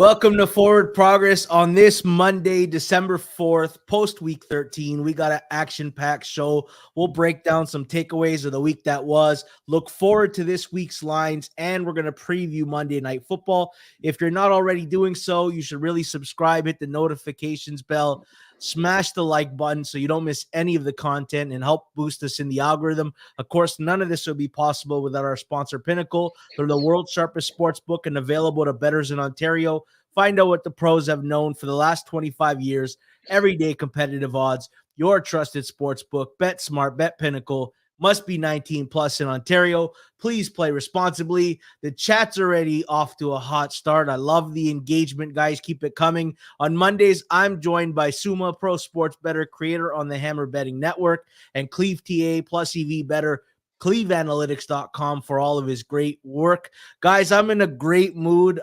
Welcome to Forward Progress on this Monday, December 4th, post-week 13. We got an action-packed show. We'll break down some takeaways of the week that was. Look forward to this week's lines, and we're going to preview Monday Night Football. If you're not already doing so, you should really subscribe, hit the notifications bell, smash the like button so you don't miss any of the content and help boost us in the algorithm. Of course, none of this would be possible without our sponsor, Pinnacle. They're the world's sharpest sports book and available to bettors in Ontario. Find out what the pros have known for the last 25 years. Everyday competitive odds. Your trusted sports book. Bet smart. Bet Pinnacle. Must be 19 plus in Ontario. Please play responsibly. The chat's already off to a hot start. I love the engagement, guys. Keep it coming. On Mondays, I'm joined by Suma, pro sports bettor creator on the Hammer Betting Network, and Cleve TA plus EV bettor, cleveanalytics.com for all of his great work. Guys, I'm in a great mood.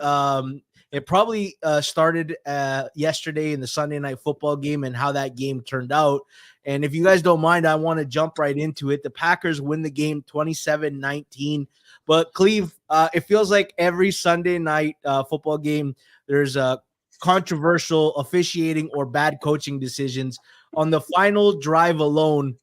It probably started yesterday in the Sunday Night Football game and how that game turned out. And if you guys don't mind, I want to jump right into it. The Packers win the game 27-19. But Cleve, it feels like every Sunday night football game, there's a controversial officiating or bad coaching decisions. On the final drive alone,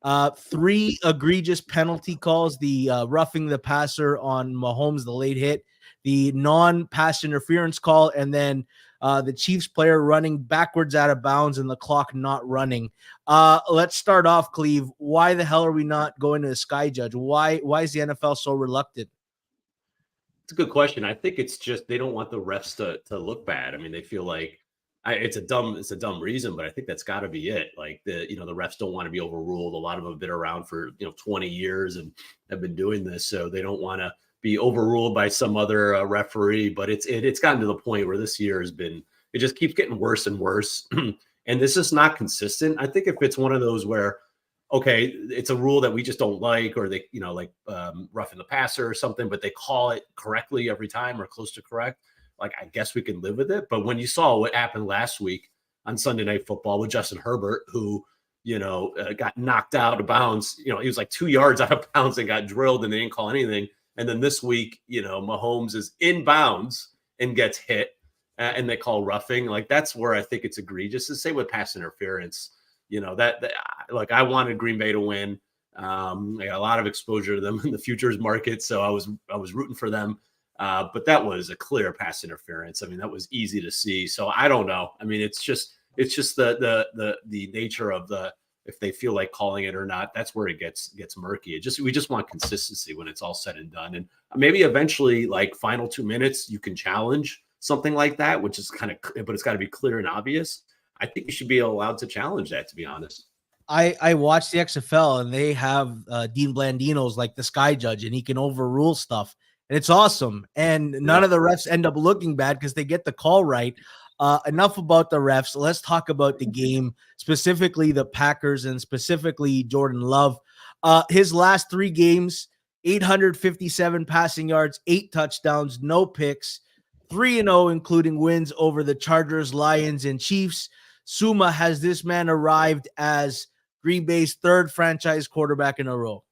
3 egregious penalty calls, the roughing the passer on Mahomes, the late hit, the non-pass interference call, and then the Chiefs player running backwards out of bounds and the clock not running. Let's start off, Cleve. Why the hell are we not going to the Sky Judge? Why is the NFL so reluctant? It's a good question. I think it's just they don't want the refs to look bad. I mean, they feel like it's a dumb reason, but I think that's got to be it. Like the refs don't want to be overruled. A lot of them have been around for 20 years and have been doing this, so they don't want to be overruled by some other referee. But it's gotten to the point where this year it just keeps getting worse and worse, and this is not consistent. I think if it's one of those where, okay, it's a rule that we just don't like, or they roughing the passer or something, but they call it correctly every time or close to correct, like I guess we can live with it. But when you saw what happened last week on Sunday Night Football with Justin Herbert, who got knocked out of bounds, he was like 2 yards out of bounds and got drilled, and they didn't call anything. And then this week, Mahomes is in bounds and gets hit, and they call roughing. Like, that's where I think it's egregious. The same with pass interference. Like, I wanted Green Bay to win. I got a lot of exposure to them in the futures market, so I was rooting for them. But that was a clear pass interference. I mean, that was easy to see. So I don't know. I mean, it's just the nature of if they feel like calling it or not. That's where it gets murky. We just want consistency when it's all said and done. And maybe eventually, like final 2 minutes, you can challenge something like that, which is but it's got to be clear and obvious. I think you should be allowed to challenge that, to be honest. I watched the XFL, and they have Dean Blandino's like the Sky Judge, and he can overrule stuff. And it's awesome. And none of the refs end up looking bad because they get the call right. Enough about the refs. Let's talk about the game, specifically the Packers and specifically Jordan Love. His last 3 games, 857 passing yards, 8 touchdowns, no picks, 3-0, including wins over the Chargers, Lions, and Chiefs. Suma, has this man arrived as Green Bay's 3rd franchise quarterback in a row?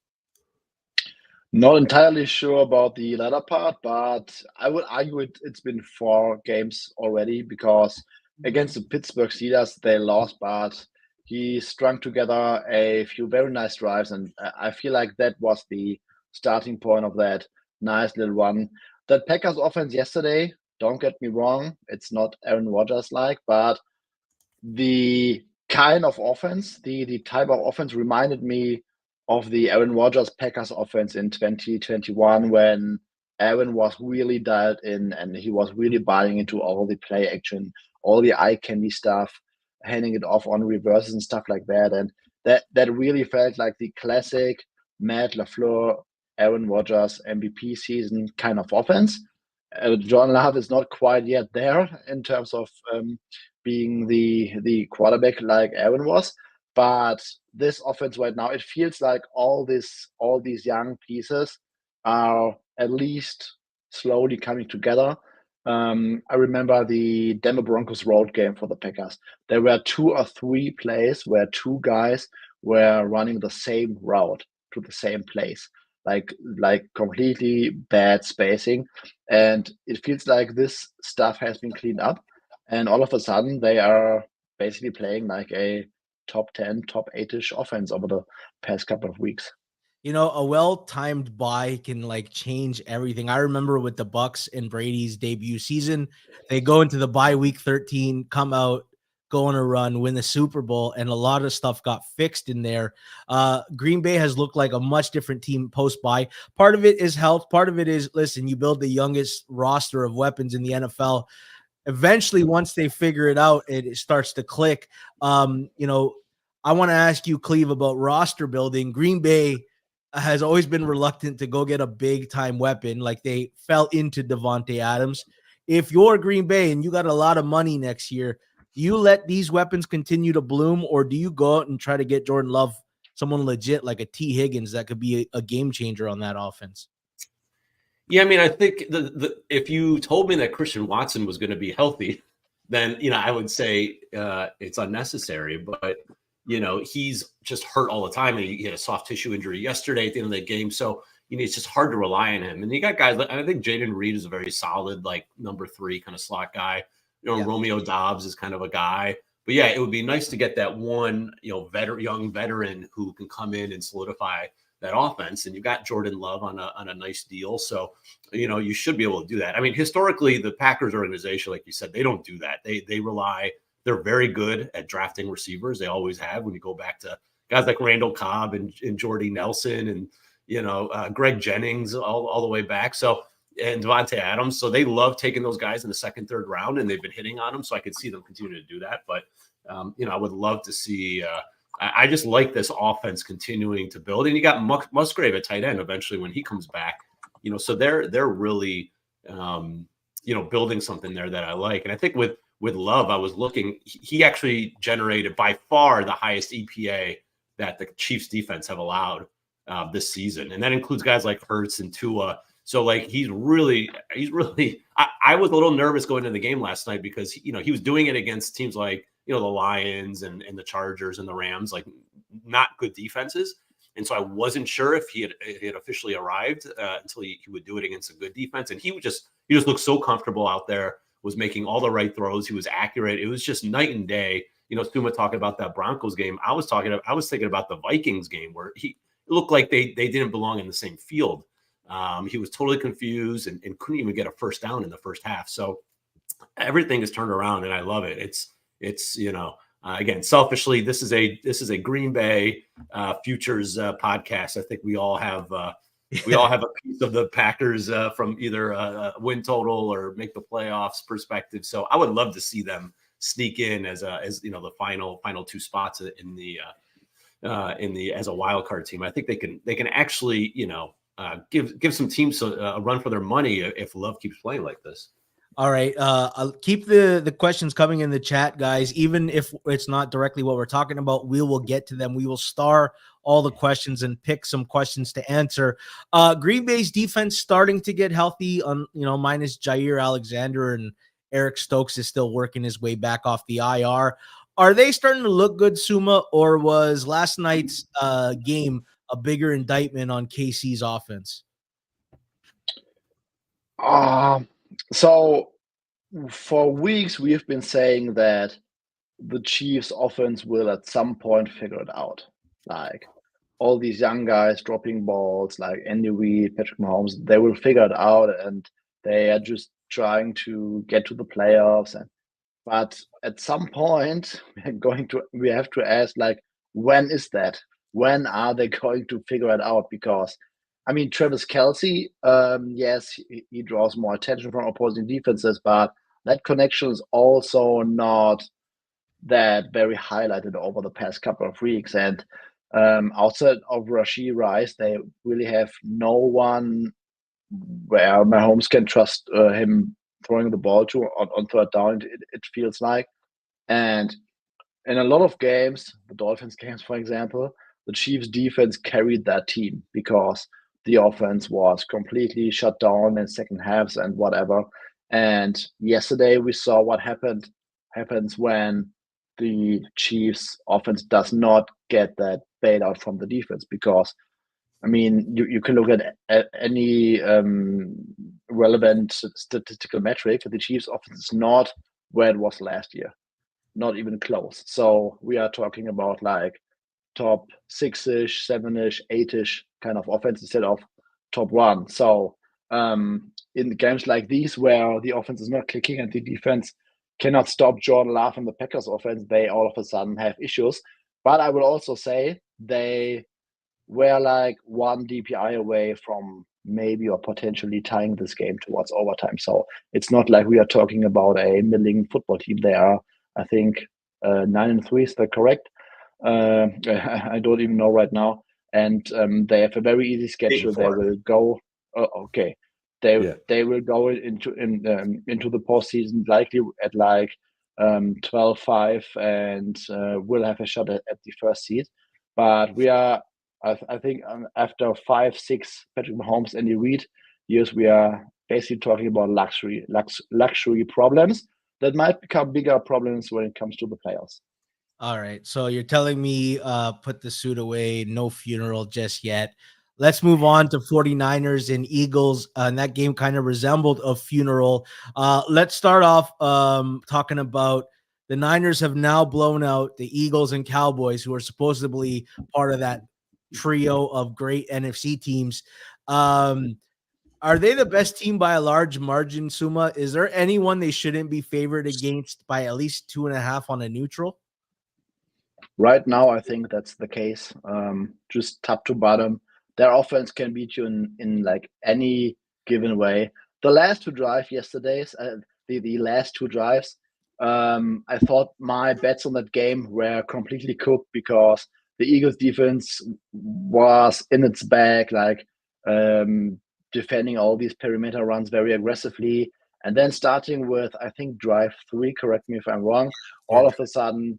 Not entirely sure about the latter part, but I would argue it's been 4 games already, because against the Pittsburgh Steelers, they lost, but he strung together a few very nice drives, and I feel like that was the starting point of that nice little run. That Packers offense yesterday, don't get me wrong, it's not Aaron Rodgers-like, but the kind of offense, the type of offense reminded me of the Aaron Rodgers Packers offense in 2021, when Aaron was really dialed in and he was really buying into all the play action, all the eye candy stuff, handing it off on reverses and stuff like that. And that really felt like the classic Matt LaFleur, Aaron Rodgers MVP season kind of offense. John Love is not quite yet there in terms of being the quarterback like Aaron was. But this offense right now, it feels like all these young pieces are at least slowly coming together. I remember the Denver Broncos road game for the Packers. There were 2 or 3 plays where 2 guys were running the same route to the same place. like completely bad spacing, and it feels like this stuff has been cleaned up, and all of a sudden they are basically playing like a top 10, top 8-ish offense over the past couple of weeks. You know, a well-timed bye can like change everything. I remember with the Bucks and Brady's debut season, they go into the bye week 13, come out, go on a run, win the Super Bowl, and a lot of stuff got fixed in there. Green Bay has looked like a much different team post-bye. Part of it is health. Part of it is, listen, you build the youngest roster of weapons in the NFL. Eventually, once they figure it out, it starts to click. You know, I want to ask you, Cleve, about roster building. Green Bay has always been reluctant to go get a big time weapon. Like they fell into Devontae Adams. If you're Green Bay and you got a lot of money next year, do you let these weapons continue to bloom, or do you go out and try to get Jordan Love, someone legit like a T. Higgins that could be a game changer on that offense? Yeah, I mean, I think if you told me that Christian Watson was going to be healthy, then I would say it's unnecessary. But he's just hurt all the time, and he had a soft tissue injury yesterday at the end of the game. So it's just hard to rely on him. And you got guys like, I think Jaden Reed is a very solid like number 3 kind of slot guy. Romeo Dobbs is kind of a guy. But yeah, it would be nice to get that one young veteran who can come in and solidify that offense. And you got Jordan Love on a nice deal. So, you should be able to do that. I mean, historically, the Packers organization, like you said, they don't do that. They're very good at drafting receivers. They always have. When you go back to guys like Randall Cobb and Jordy Nelson and, Greg Jennings all the way back. So, and Devontae Adams. So they love taking those guys in the second, third round, and they've been hitting on them. So I could see them continue to do that. But, I would love to see I just like this offense continuing to build. And you got Musgrave at tight end eventually when he comes back. So they're really, building something there that I like. And I think with Love, I was looking, he actually generated by far the highest EPA that the Chiefs defense have allowed this season. And that includes guys like Hurts and Tua. So like, he's really, I was a little nervous going into the game last night because, he was doing it against teams like, the Lions and the Chargers and the Rams, like not good defenses. And so I wasn't sure if he had officially arrived until he would do it against a good defense. And he just looked so comfortable out there, was making all the right throws. He was accurate. It was just night and day. Suma talking about that Broncos game. I was thinking about the Vikings game where he looked like they didn't belong in the same field. He was totally confused and couldn't even get a first down in the first half. So everything is turned around, and I love it. It's again, selfishly, this is a Green Bay futures podcast. I think we all have a piece of the Packers from either a win total or make the playoffs perspective. So I would love to see them sneak in as the final 2 spots in the as a wild card team. I think they can actually give some teams a run for their money if Love keeps playing like this. All right. I'll keep the questions coming in the chat, guys. Even if it's not directly what we're talking about, we will get to them. We will star all the questions and pick some questions to answer. Green Bay's defense starting to get healthy on, minus Jair Alexander, and Eric Stokes is still working his way back off the IR. Are they starting to look good, Suma, or was last night's game a bigger indictment on KC's offense? So for weeks, we have been saying that the Chiefs offense will at some point figure it out. Like all these young guys dropping balls like Andy Reid, Patrick Mahomes, they will figure it out, and they are just trying to get to the playoffs. But at some point, we have to ask, like, when is that? When are they going to figure it out? Because I mean, Travis Kelce, yes, he draws more attention from opposing defenses, but that connection is also not that very highlighted over the past couple of weeks. And outside of Rashee Rice, they really have no one where Mahomes can trust him throwing the ball to on third down, it feels like. And in a lot of games, the Dolphins games, for example, the Chiefs defense carried that team because the offense was completely shut down in second halves and whatever. And yesterday we saw what happens when the Chiefs offense does not get that bailout from the defense, because I mean, you can look at any relevant statistical metric. The Chiefs' offense is not where it was last year, not even close. So we are talking about like top 6-ish, 7-ish, 8-ish kind of offense instead of top 1. So in games like these where the offense is not clicking and the defense cannot stop Jordan Love and the Packers offense, they all of a sudden have issues. But I will also say they were like one DPI away from maybe or potentially tying this game towards overtime. So it's not like we are talking about a middling football team. They are, I think, 9-3. Is that correct? I don't even know right now. And they have a very easy schedule. They will go. Okay, they will go into the postseason likely at like 12-5 and will have a shot at the first seed. But we are, I think, after 5-6 Patrick Mahomes and the Reid years, we are basically talking about luxury problems that might become bigger problems when it comes to the playoffs. All right. So you're telling me put the suit away, no funeral just yet. Let's move on to 49ers and Eagles. And that game kind of resembled a funeral. Let's start off talking about the Niners have now blown out the Eagles and Cowboys, who are supposedly part of that trio of great NFC teams. Are they the best team by a large margin, Suma? Is there anyone they shouldn't be favored against by at least 2.5 on a neutral? Right now, I think that's the case. Just top to bottom, their offense can beat you in like any given way. The last two drives yesterday's, the last two drives, I thought my bets on that game were completely cooked because the Eagles defense was in its bag, like defending all these perimeter runs very aggressively. And then starting with, I think, drive 3, correct me if I'm wrong, all of a sudden,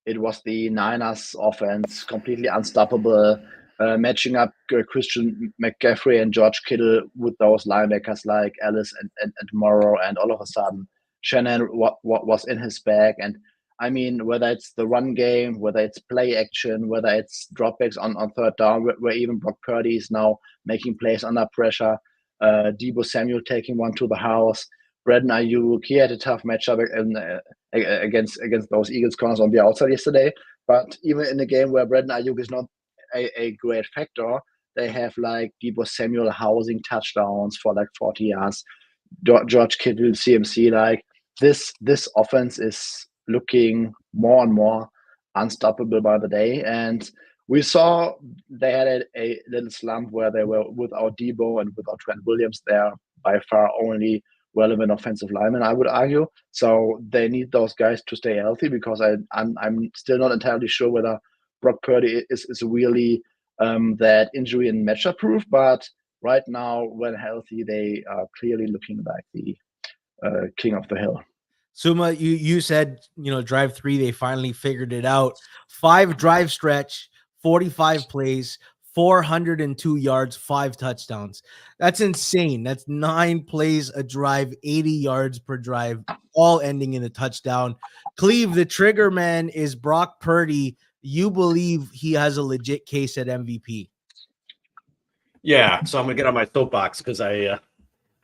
it was the Niners offense, completely unstoppable, matching up Christian McCaffrey and George Kittle with those linebackers like Ellis and Morrow. And all of a sudden, Shannon was in his bag. And I mean, whether it's the run game, whether it's play action, whether it's dropbacks on third down, where even Brock Purdy is now making plays under pressure, Deebo Samuel taking one to the house, Brandon Ayuk, he had a tough matchup against those Eagles corners on the outside yesterday. But even in a game where Brandon Ayuk is not a great factor, they have like Deebo Samuel housing touchdowns for like 40 yards. George Kittle, CMC, like this offense is looking more and more unstoppable by the day. And we saw they had a little slump where they were without Deebo and without Trent Williams. They're by far only relevant offensive linemen, I would argue. So they need those guys to stay healthy because I'm still not entirely sure whether Brock Purdy is really that injury and matchup proof. But right now, when healthy, they are clearly looking like the king of the hill. Suma, you said, drive 3, they finally figured it out. 5 drive stretch, 45 plays, 402 yards, 5 touchdowns. That's insane. That's 9 plays a drive, 80 yards per drive, all ending in a touchdown. Cleve, the trigger man is Brock Purdy. You believe he has a legit case at MVP? Yeah, so I'm gonna get on my soapbox because I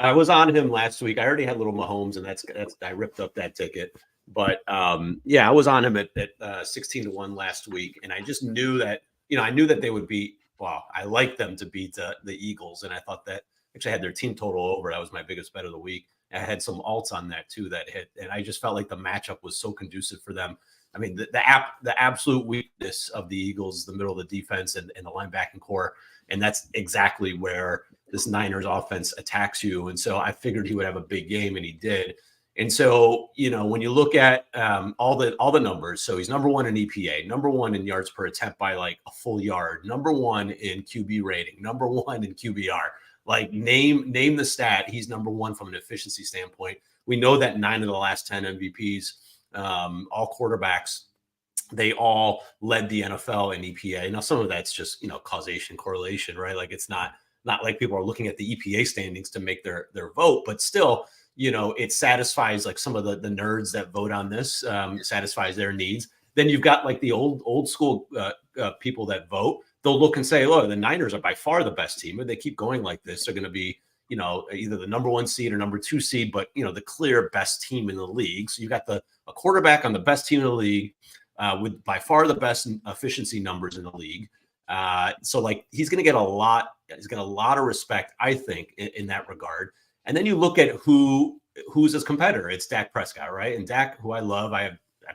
was on him last week. I already had little Mahomes, and that's I ripped up that ticket. But I was on him at 16-1 last week, and I just knew that I knew that they would beat. Wow, I like them to beat the Eagles, and I thought that actually had their team total over. That was my biggest bet of the week. I had some alts on that too that hit, and I just felt like the matchup was so conducive for them. I mean, the absolute weakness of the Eagles is the middle of the defense and the linebacking core, and that's exactly where this Niners offense attacks you. And so I figured he would have a big game, and he did. And so, when you look at all the numbers, so he's number 1 in EPA, number 1 in yards per attempt by like a full yard, number 1 in QB rating, number 1 in QBR. Like name the stat, he's number 1 from an efficiency standpoint. We know that 9 of the last 10 MVPs, all quarterbacks, they all led the NFL in EPA. Now, some of that's just causation, correlation, right? Like it's not like people are looking at the EPA standings to make their vote, but still, it satisfies like some of the nerds that vote on this, satisfies their needs. Then you've got like the old school people that vote they'll look and say, look, the Niners are by far the best team. If they keep going like this, they're going to be, either the number 1 seed or number 2 seed, but, the clear best team in the league. So you got a quarterback on the best team in the league with by far the best efficiency numbers in the league. So like he's going to get a lot of respect, I think, in that regard. And then you look at who's his competitor. It's Dak Prescott, right? And Dak, who I love, I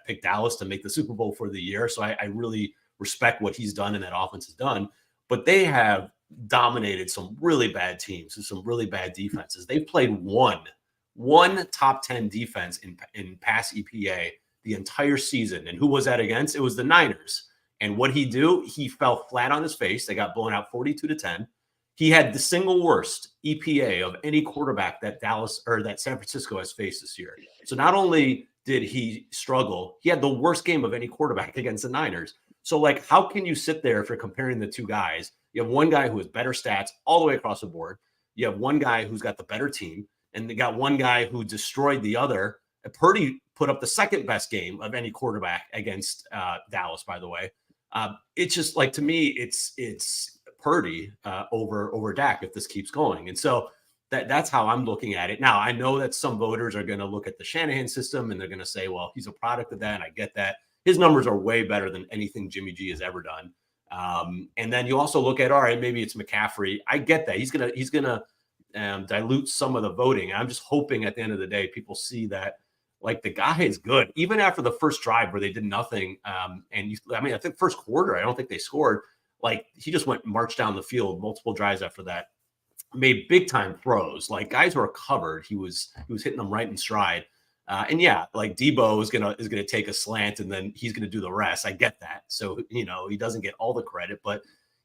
picked Dallas to make the Super Bowl for the year. So I really respect what he's done and that offense has done. But they have dominated some really bad teams and some really bad defenses. They've played one top 10 defense in pass EPA the entire season. And who was that against? It was the Niners. And what he do? He fell flat on his face. They got blown out 42-10. He had the single worst EPA of any quarterback that San Francisco has faced this year. So not only did he struggle, he had the worst game of any quarterback against the Niners. So like, how can you sit there if you're comparing the two guys? You have one guy who has better stats all the way across the board. You have one guy who's got the better team, and they got one guy who destroyed the other. Purdy put up the second best game of any quarterback against Dallas, by the way. It's just like, to me, it's Purdy over Dak if this keeps going. And so that's how I'm looking at it. Now, I know that some voters are going to look at the Shanahan system and they're going to say, well, he's a product of that. And I get that. His numbers are way better than anything Jimmy G has ever done. And then you also look at, all right, maybe it's McCaffrey. I get that. He's gonna dilute some of the voting. I'm just hoping at the end of the day, people see that like the guy is good. Even after the first drive where they did nothing, I think first quarter, I don't think they scored. Like he just marched down the field multiple drives after that, made big time throws. Like guys who are covered, he was hitting them right in stride. And yeah, like Debo is gonna take a slant and then he's gonna do the rest. I get that. So he doesn't get all the credit, but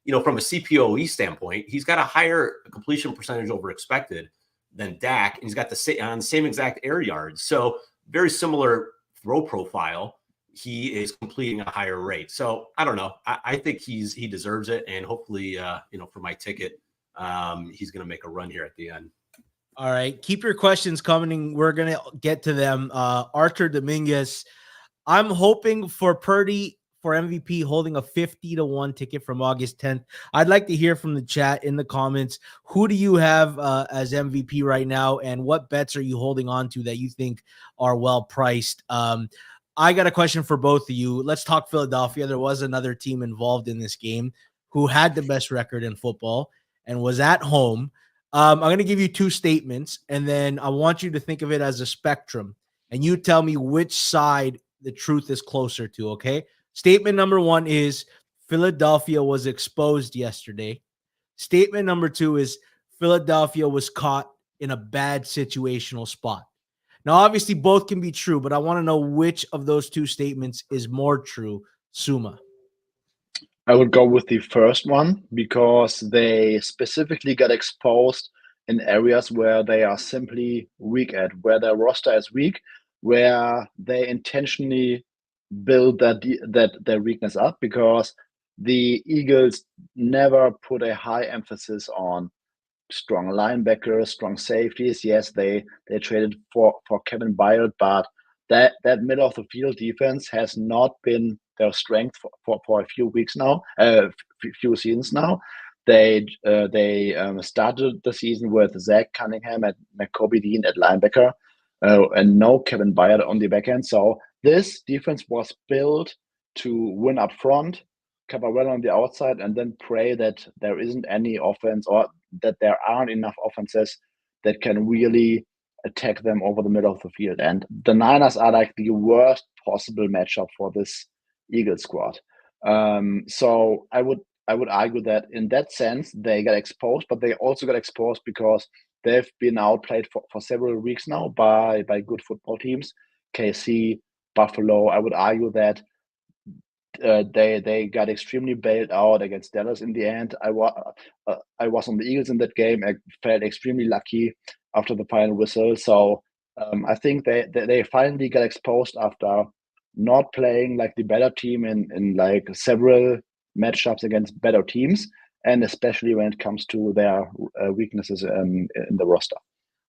from a CPOE standpoint, he's got a higher completion percentage over expected than Dak, and he's got the same exact air yards. So very similar throw profile. He is completing a higher rate. So I don't know. I think he deserves it, and hopefully, for my ticket, he's gonna make a run here at the end. All right. Keep your questions coming. We're going to get to them. Arthur Dominguez, I'm hoping for Purdy for MVP, holding a 50-1 ticket from August 10th. I'd like to hear from the chat in the comments. Who do you have as MVP right now? And what bets are you holding on to that you think are well priced? I got a question for both of you. Let's talk Philadelphia. There was another team involved in this game who had the best record in football and was at home. I'm going to give you two statements, and then I want you to think of it as a spectrum, and you tell me which side the truth is closer to, okay? Statement number one is Philadelphia was exposed yesterday. Statement number two is Philadelphia was caught in a bad situational spot. Now, obviously, both can be true, but I want to know which of those two statements is more true. Suma. I would go with the first one because they specifically got exposed in areas where they are simply weak at, where their roster is weak, where they intentionally build their weakness up, because the Eagles never put a high emphasis on strong linebackers, strong safeties. Yes, they traded for Kevin Byard, but that middle of the field defense has not been their strength for a few weeks now, few seasons now. They started the season with Zach Cunningham and Nakobe Dean at linebacker, and no Kevin Byard on the back end. So this defense was built to win up front, cover well on the outside, and then pray that there isn't any offense, or that there aren't enough offenses that can really attack them over the middle of the field. And the Niners are like the worst possible matchup for this Eagles squad. So I would argue that in that sense they got exposed, but they also got exposed because they've been outplayed for several weeks now by good football teams. KC, Buffalo. I would argue that they got extremely bailed out against Dallas in the end. I was on the Eagles in that game. I felt extremely lucky after the final whistle. So I think they finally got exposed after not playing like the better team in like several matchups against better teams, and especially when it comes to their weaknesses in the roster.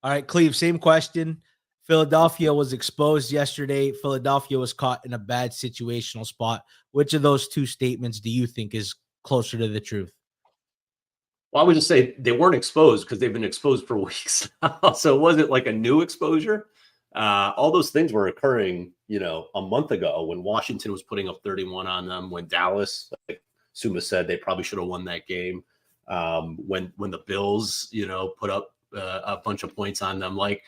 All right, Cleve, same question. Philadelphia was exposed yesterday. Philadelphia was caught in a bad situational spot. Which of those two statements do you think is closer to the truth? Well, I would just say they weren't exposed because they've been exposed for weeks now. So it wasn't like a new exposure. All those things were occurring, a month ago when Washington was putting up 31 on them, when Dallas, like Suma said, they probably should have won that game. When the Bills, put up a bunch of points on them. Like,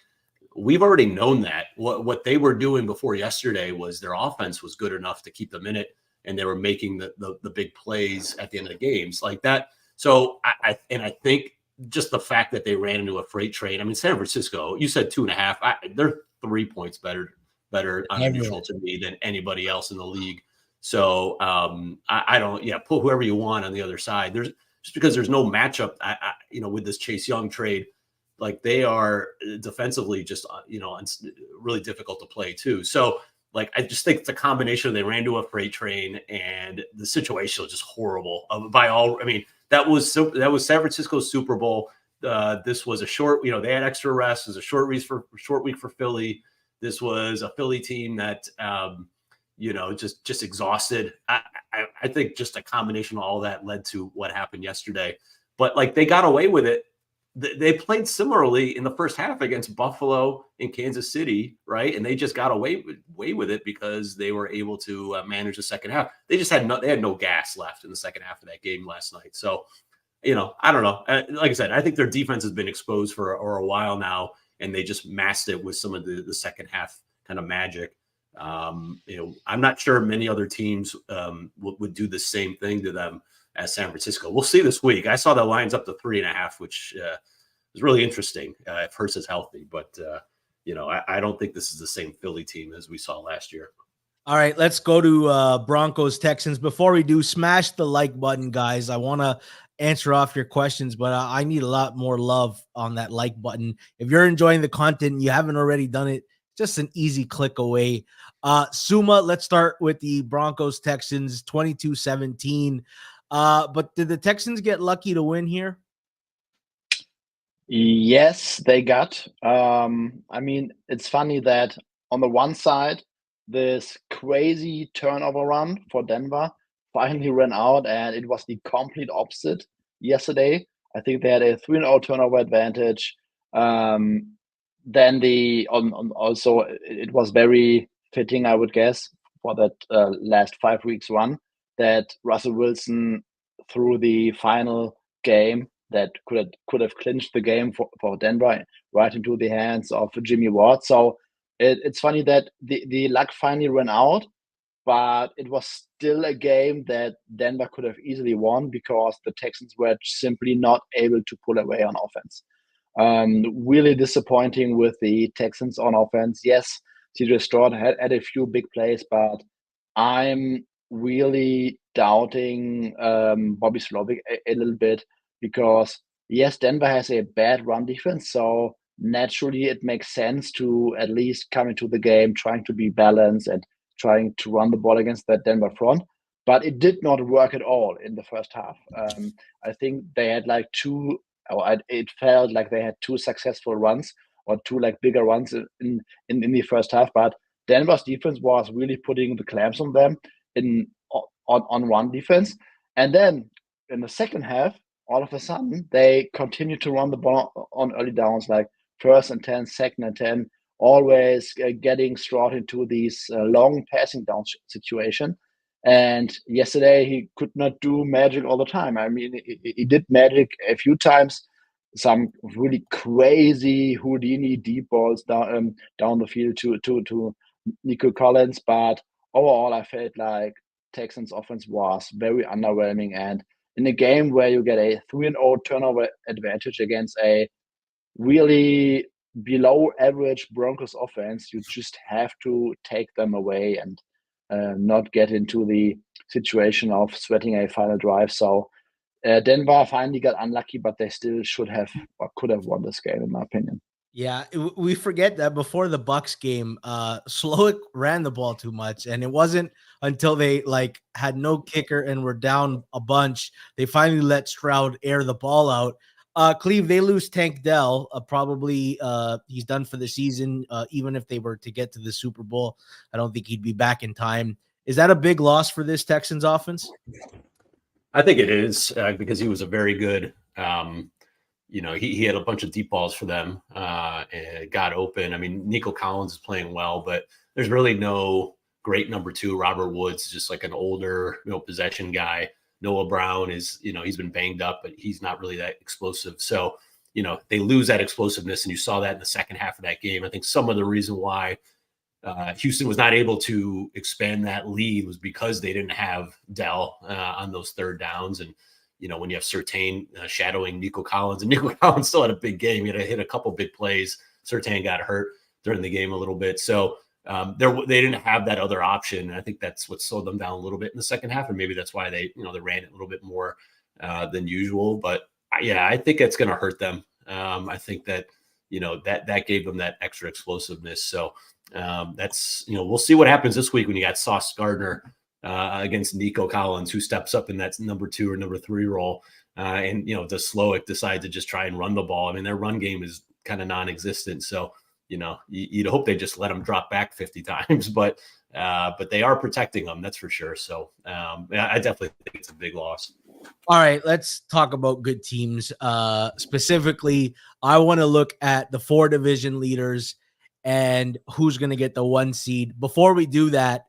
we've already known that. What they were doing before yesterday was their offense was good enough to keep them in it, and they were making the big plays at the end of the games like that. So I think just the fact that they ran into a freight train. I mean, San Francisco, you said 2.5. They're 3 points better on a neutral to me than anybody else in the league. So I don't, put whoever you want on the other side. Just because there's no matchup, with this Chase Young trade, like they are defensively just, really difficult to play too. So like, I just think the combination of they ran to a freight train and the situation was just horrible that was San Francisco's Super Bowl. This was a short, they had extra rest. It was a short week for Philly. This was a Philly team that, just exhausted. I think just a combination of all that led to what happened yesterday. But like they got away with it. They played similarly in the first half against Buffalo and Kansas City, right? And they just got away with it because they were able to manage the second half. They just had no gas left in the second half of that game last night. So, I don't know. Like I said, I think their defense has been exposed for a while now, and they just masked it with some of the second half kind of magic. I'm not sure many other teams would do the same thing to them as San Francisco. We'll see this week. I saw the lines up to 3.5, which is really interesting if Hurts is healthy. But, I don't think this is the same Philly team as we saw last year. All right, let's go to Broncos Texans. Before we do, smash the like button, guys. I want to answer off your questions, but I need a lot more love on that like button. If you're enjoying the content and you haven't already done it, just an easy click away. Suma, let's start with the Broncos Texans 22-17. But did the Texans get lucky to win here? Yes, they got. It's funny that on the one side, this crazy turnover run for Denver finally ran out, and it was the complete opposite yesterday. I think they had a 3-0 turnover advantage. Then also it was very fitting, I would guess, for that last 5 weeks run that Russell Wilson threw the final game that could have clinched the game for Denver right into the hands of Jimmy Ward. So it's funny that the luck finally ran out, but it was still a game that Denver could have easily won because the Texans were simply not able to pull away on offense. Really disappointing with the Texans on offense. Yes, CJ Stroud had a few big plays, but I'm really doubting Bobby Slovic a little bit because, yes, Denver has a bad run defense, so naturally it makes sense to at least come into the game trying to be balanced and trying to run the ball against that Denver front. But it did not work at all in the first half. I think they had it felt like they had 2 successful runs or 2 bigger runs in the first half, but Denver's defense was really putting the clamps on them on run defense. And then in the second half, all of a sudden, they continued to run the ball on early downs, like 1st and 10, 2nd and 10, always getting Stroud into these long passing down situation. And yesterday, he could not do magic all the time. I mean, he did magic a few times, some really crazy Houdini deep balls down the field to Nico Collins. But overall, I felt like Texans offense was very underwhelming. And in a game where you get a 3-0 turnover advantage against a really below average Broncos offense, you just have to take them away and not get into the situation of sweating a final drive. So Denver finally got unlucky, but they still should have or could have won this game, in my opinion. Yeah, we forget that before the Bucks game, Slowick ran the ball too much, and it wasn't until they had no kicker and were down a bunch, they finally let Stroud air the ball out. Cleve, they lose Tank Dell. Probably he's done for the season. Even if they were to get to the Super Bowl, I don't think he'd be back in time. Is that a big loss for this Texans offense? I think it is because he was a very good, he had a bunch of deep balls for them and got open. I mean, Nico Collins is playing well, but there's really no great number two. Robert Woods is just like an older, possession guy. Noah Brown is, he's been banged up, but he's not really that explosive. So, they lose that explosiveness, and you saw that in the second half of that game. I think some of the reason why Houston was not able to expand that lead was because they didn't have Dell on those third downs. And, when you have Surtain shadowing Nico Collins, and Nico Collins still had a big game. He had to hit a couple big plays. Surtain got hurt during the game a little bit. So they didn't have that other option. And I think that's what slowed them down a little bit in the second half. And maybe that's why they ran it a little bit more than usual. But yeah, I think it's going to hurt them. I think that, that gave them that extra explosiveness. So that's, we'll see what happens this week when you got Sauce Gardner against Nico Collins, who steps up in that number 2 or number 3 role. And, does Slowick decide to just try and run the ball? I mean, their run game is kind of non-existent. So, you'd hope they just let them drop back 50 times, but they are protecting them. That's for sure. So I definitely think it's a big loss. All right, let's talk about good teams. Specifically, I want to look at the 4 division leaders and who's going to get the 1 seed. Before we do that,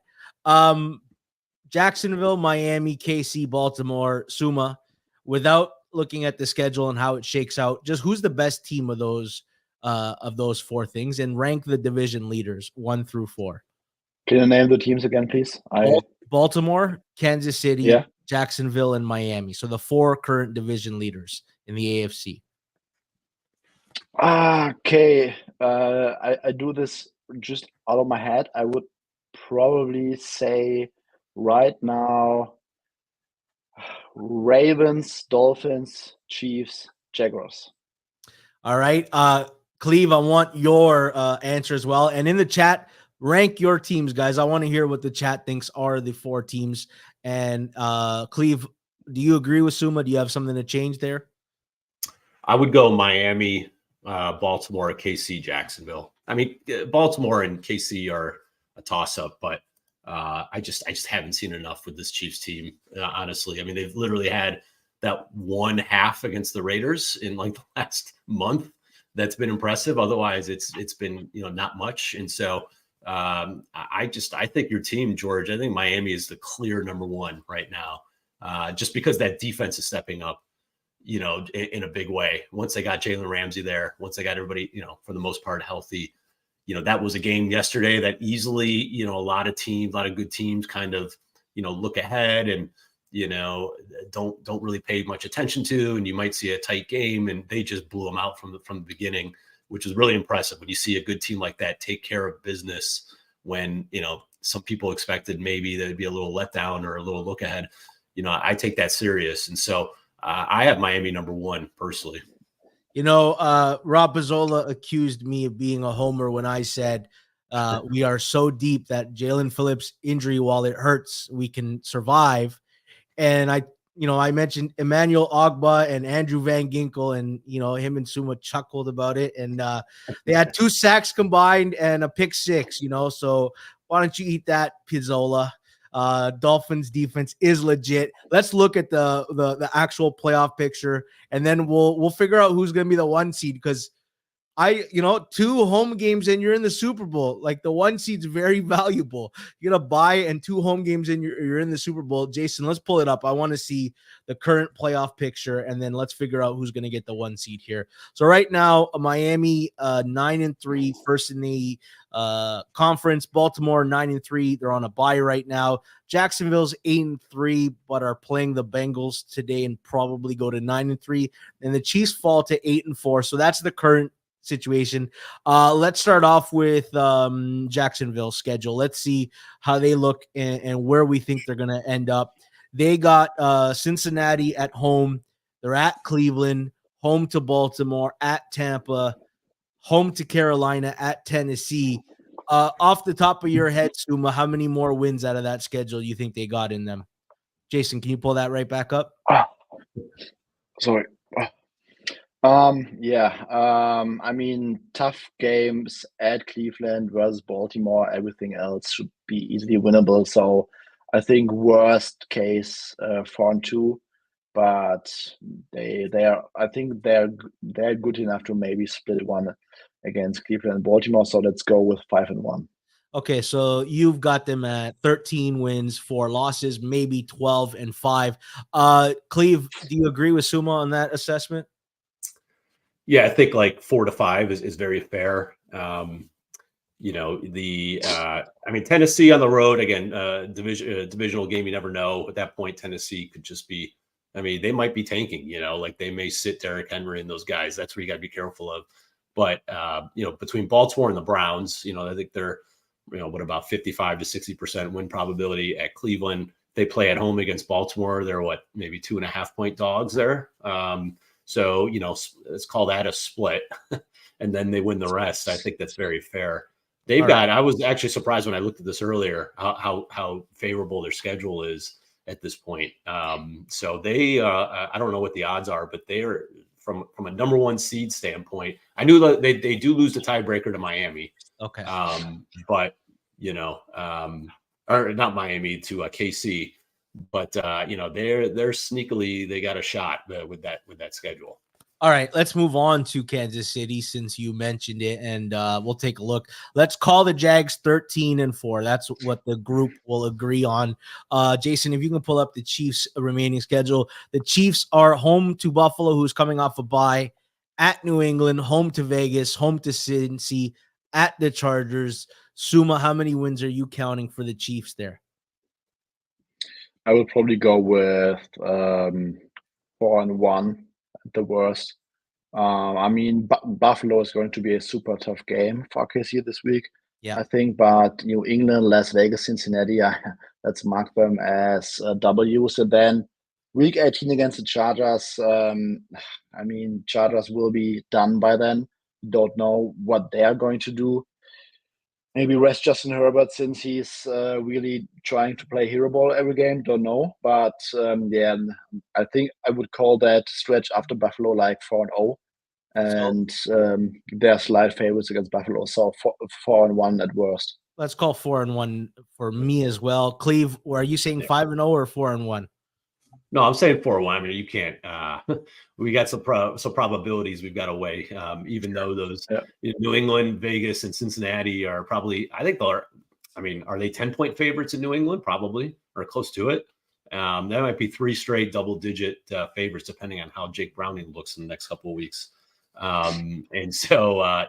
Jacksonville, Miami, KC, Baltimore, Suma, without looking at the schedule and how it shakes out, just who's the best team of those 4 things, and rank the division leaders 1 through 4. Can you name the teams again, please? Baltimore, Kansas City, Jacksonville, and Miami. So the 4 current division leaders in the AFC. Okay. I do this just out of my head. I would probably say right now Ravens, Dolphins, Chiefs, Jaguars. All right. Cleve, I want your answer as well. And in the chat, rank your teams, guys. I want to hear what the chat thinks are the 4 teams. And Cleve, do you agree with Suma? Do you have something to change there? I would go Miami, Baltimore, KC, Jacksonville. I mean, Baltimore and KC are a toss-up, but I just haven't seen enough with this Chiefs team, honestly. I mean, they've literally had that 1 half against the Raiders in like the last month. That's been impressive. Otherwise, it's been not much. And so I think your team, George, I think Miami is the clear number 1 right now, just because that defense is stepping up, in a big way. Once they got Jalen Ramsey there, once they got everybody, for the most part healthy, that was a game yesterday that easily, a lot of good teams kind of, look ahead and, don't really pay much attention to, and you might see a tight game, and they just blew them out from the beginning, which is really impressive when you see a good team like that take care of business when, some people expected maybe there'd be a little letdown or a little look ahead. I take that serious. And so I have Miami number 1 personally. Rob Pizzola accused me of being a homer when I said we are so deep that Jalen Phillips' injury, while it hurts, we can survive. And I mentioned Emmanuel Ogbah and Andrew Van Ginkel, and, him and Suma chuckled about it. And they had 2 sacks combined and a pick 6, so why don't you eat that, Pizzola? Dolphins defense is legit. Let's look at the actual playoff picture, and then we'll figure out who's going to be the 1 seed, because 2 home games and you're in the Super Bowl. Like, the 1 seed's very valuable. You get a bye and 2 home games and you're in the Super Bowl. Jason, let's pull it up. I want to see the current playoff picture, and then let's figure out who's going to get the 1 seed here. So right now, Miami 9-3, first in the conference. Baltimore 9-3. They're on a bye right now. Jacksonville's 8-3, but are playing the Bengals today and probably go to 9-3. And the Chiefs fall to 8-4. So that's the current situation. Let's start off with Jacksonville's schedule. Let's see how they look and where we think they're going to end up. They got Cincinnati at home. They're at Cleveland, home to Baltimore, at Tampa, home to Carolina, at Tennessee. Off the top of your head, Suma, how many more wins out of that schedule you think they got in them? Jason, can you pull that right back up? Sorry. I mean, tough games at Cleveland versus Baltimore. Everything else should be easily winnable. So I think worst case 4-2. but they are. I think they're good enough to maybe split one against Cleveland and Baltimore. So let's go with 5-1. Okay, so you've got them at 13 wins, 4 losses, maybe 12-5. Cleve, do you agree with Suma on that assessment? Yeah, I think like 4 to 5 is very fair. Tennessee on the road again, divisional game. You never know. At that point, Tennessee could just be. I mean, they might be tanking. Like they may sit Derrick Henry and those guys. That's where you got to be careful of. But between Baltimore and the Browns, I think they're, what about 55 to 60% win probability at Cleveland. They play at home against Baltimore. They're maybe 2.5 point dogs there. So let's call that a split, and then they win the rest. I think that's very fair. They've got. I was actually surprised when I looked at this earlier how favorable their schedule is at this point. So they, I don't know what the odds are, but they are from a number 1 seed standpoint. I knew that they do lose the tiebreaker to Miami. Okay. But or not Miami, to KC. But they're sneakily, they got a shot with that schedule. All right, let's move on to Kansas City since you mentioned it, and we'll take a look. Let's call the Jags 13-4. That's what the group will agree on. Jason, if you can pull up the Chiefs' remaining schedule. The Chiefs are home to Buffalo, who's coming off a bye, at New England, home to Vegas, home to Cincy, at the Chargers. Suma, how many wins are you counting for the Chiefs there? I would probably go with 4-1 at the worst. Buffalo is going to be a super tough game for KC this week. Yeah, I think, but New England, Las Vegas, Cincinnati, let's mark them as W's. And then week 18 against the Chargers. Chargers will be done by then. Don't know what they are going to do. Maybe rest Justin Herbert since he's really trying to play hero ball every game. Don't know. But I think I would call that stretch after Buffalo like 4-0. And they're slight favorites against Buffalo. So 4-1 at worst. Let's call 4-1 for me as well. Cleve, are you saying 5-0 or 4-1? No, I'm saying 4-1. I mean, you can't. We got some probabilities we've got to weigh. Even though those New England, Vegas, and Cincinnati are probably, I think they're. I mean, are they 10-point favorites in New England? Probably, or close to it. That might be 3 straight double-digit favorites, depending on how Jake Browning looks in the next couple of weeks. And so,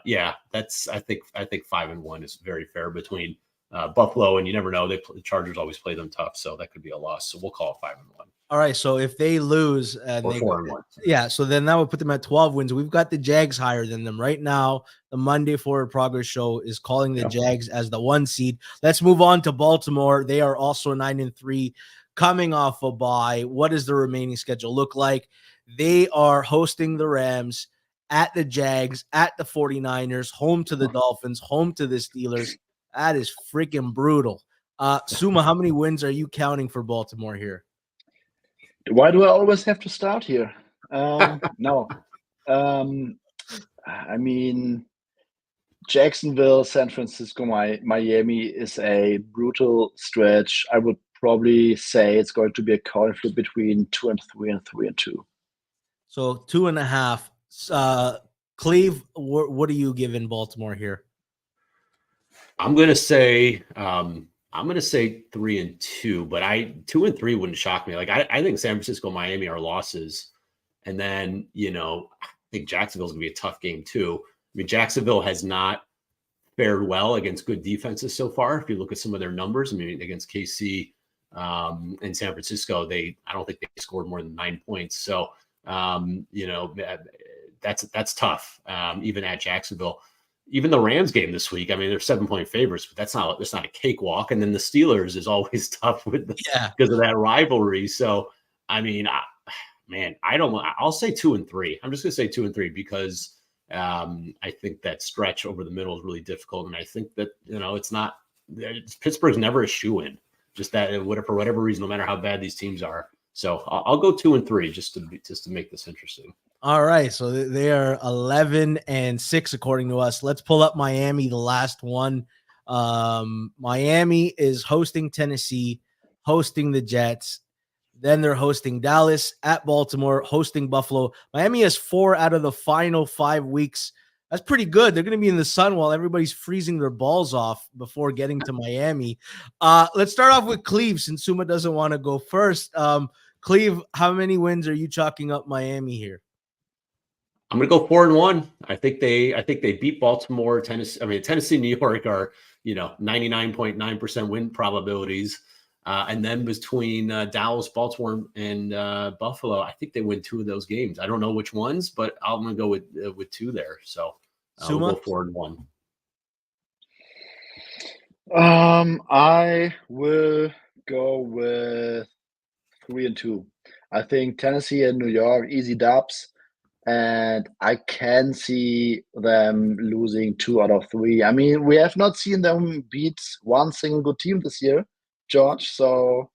that's. I think 5-1 is very fair between Buffalo, and you never know. The Chargers always play them tough, so that could be a loss. So we'll call it 5-1. All right, so if they lose, or 4-1, so then that would put them at 12 wins. We've got the Jags higher than them right now. The Monday Forward Progress Show is calling the Jags as the 1 seed. Let's move on to Baltimore. They are also 9-3, coming off a bye. What does the remaining schedule look like? They are hosting the Rams, at the Jags, at the 49ers, home to the Dolphins, home to the Steelers. That is freaking brutal. Suma, how many wins are you counting for Baltimore here? Why do I always have to start here? No. Jacksonville, San Francisco, Miami is a brutal stretch. I would probably say it's going to be a coin flip between 2-3 and 3-2. So 2.5. Cleve, what do you give in Baltimore here? I'm gonna say 3-2, but 2-3 wouldn't shock me. Like I think San Francisco, Miami are losses, and then I think Jacksonville's gonna be a tough game too. I mean, Jacksonville has not fared well against good defenses so far. If you look at some of their numbers, I mean, against KC and San Francisco, I don't think they scored more than 9 points. So that's tough. Even at Jacksonville. Even the Rams game this week, I mean, they're 7-point favorites, but that's not a cakewalk. And then the Steelers is always tough because of that rivalry. So, I mean, I'll say 2-3. I'm just going to say 2-3 because I think that stretch over the middle is really difficult. And I think that, Pittsburgh's never a shoe-in, just that for whatever reason, no matter how bad these teams are. So I'll go 2-3 just to make this interesting. All right, so they are 11-6 according to us. Let's pull up Miami, the last one. Miami is hosting Tennessee, hosting the Jets. Then they're hosting Dallas, at Baltimore, hosting Buffalo. Miami has 4 out of the final 5 weeks. That's pretty good. They're going to be in the sun while everybody's freezing their balls off before getting to Miami. Let's start off with Cleve, since Suma doesn't want to go first. Cleve, how many wins are you chalking up Miami here? I'm going to go 4-1. I think they beat Baltimore, Tennessee. I mean, Tennessee, New York are 99.9% win probabilities. And then between Dallas, Baltimore, and Buffalo, I think they win 2 of those games. I don't know which ones, but I'm going to go with 2 there. So we'll go 4-1. I will go with 3-2. I think Tennessee and New York, easy dubs. And I can see them losing 2 out of 3. I mean, we have not seen them beat one single good team this year, George. So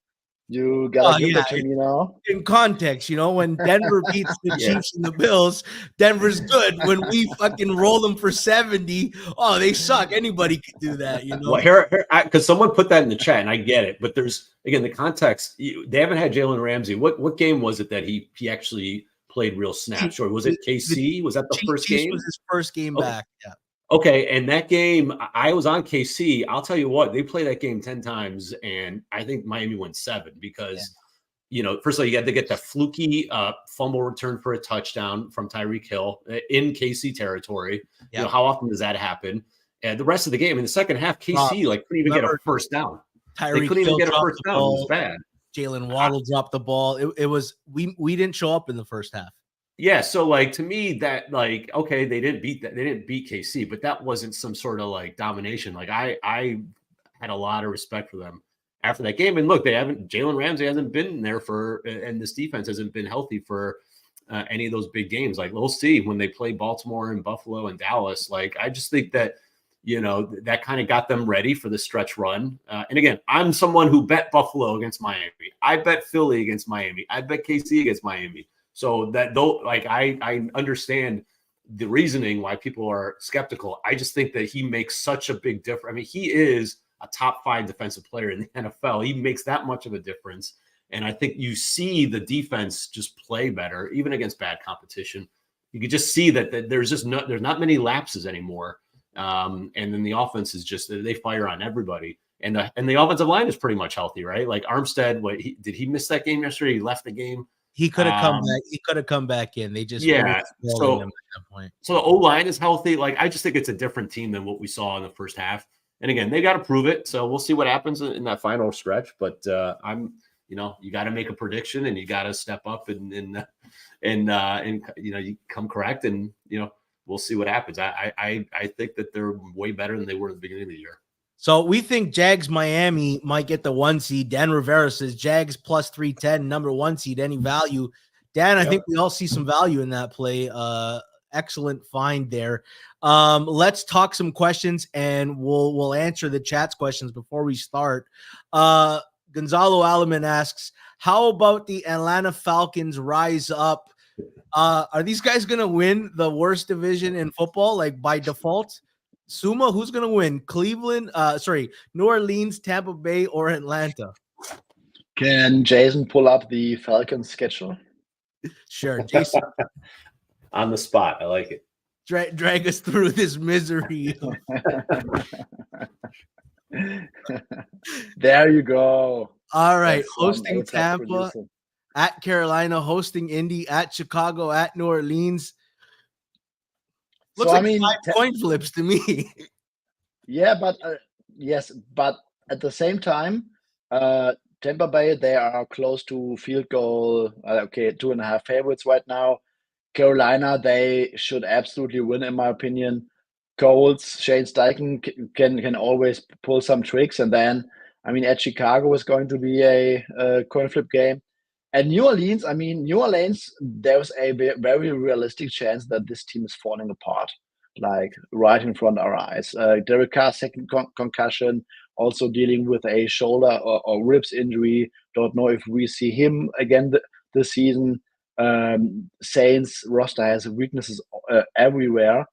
you gotta give that to me now. In context, when Denver beats the Chiefs and the Bills, Denver's good. When we fucking roll them for 70, they suck. Anybody could do that, Well, here, because someone put that in the chat, and I get it. But there's, again, the context. They haven't had Jalen Ramsey. What game was it that he actually played real snaps? Or was it KC? Was that the first game? Was his first game back. Yeah. Okay, and that game, I was on KC. I'll tell you what, they play that game 10 times, and I think Miami wins 7 because, first of all, you had to get that fluky fumble return for a touchdown from Tyreek Hill in KC territory. Yeah. How often does that happen? And the rest of the game, in the second half, KC couldn't even get a first down. They couldn't even get a first down. It was bad. Jalen Waddle dropped the ball. It was we didn't show up in the first half. Yeah, so to me that okay, they didn't beat KC, but that wasn't some sort of domination. I had a lot of respect for them after that game. And look, Jalen Ramsey hasn't been there and this defense hasn't been healthy for any of those big games. We'll see when they play Baltimore and Buffalo and Dallas. I just think that that kind of got them ready for the stretch run. And again, I'm someone who bet Buffalo against Miami. I bet Philly against Miami. I bet KC against Miami. So I understand the reasoning why people are skeptical. I just think that he makes such a big difference. I mean, he is a top 5 defensive player in the NFL. He makes that much of a difference. And I think you see the defense just play better, even against bad competition. You can just see that there's not many lapses anymore. And then the offense is just, they fire on everybody. And the offensive line is pretty much healthy, right? Armstead, did he miss that game yesterday? He left the game. He could have come back. He could have come back in. They just so him at that point. So the O-line is healthy. I just think it's a different team than what we saw in the first half. And again, they got to prove it. So we'll see what happens in that final stretch. But you got to make a prediction and you got to step up and you come correct and we'll see what happens. I think that they're way better than they were at the beginning of the year. So we think Jags Miami might get the 1 seed. Dan Rivera says Jags plus 310, number 1 seed. Any value? Dan, I think we all see some value in that play. Excellent find there. Let's talk some questions and we'll answer the chat's questions before we start. Gonzalo Alaman asks, how about the Atlanta Falcons rise up? Are these guys going to win the worst division in football, by default? Suma, who's going to win? New Orleans, Tampa Bay, or Atlanta? Can Jason pull up the Falcons schedule? Sure, Jason. On the spot. I like it. Drag us through this misery. There you go. All right. Hosting Tampa, at Carolina, hosting Indy, at Chicago, at New Orleans. Looks 5 coin flips to me. Yeah, but yes, but at the same time, Tampa Bay, they are close to field goal. 2.5 favorites right now. Carolina, they should absolutely win, in my opinion. Colts, Shane Steichen can always pull some tricks, and then at Chicago is going to be a coin flip game. And New Orleans, there's a very realistic chance that this team is falling apart, right in front of our eyes. Derek Carr, second concussion, also dealing with a shoulder or ribs injury. Don't know if we see him again this season. Saints roster has weaknesses everywhere.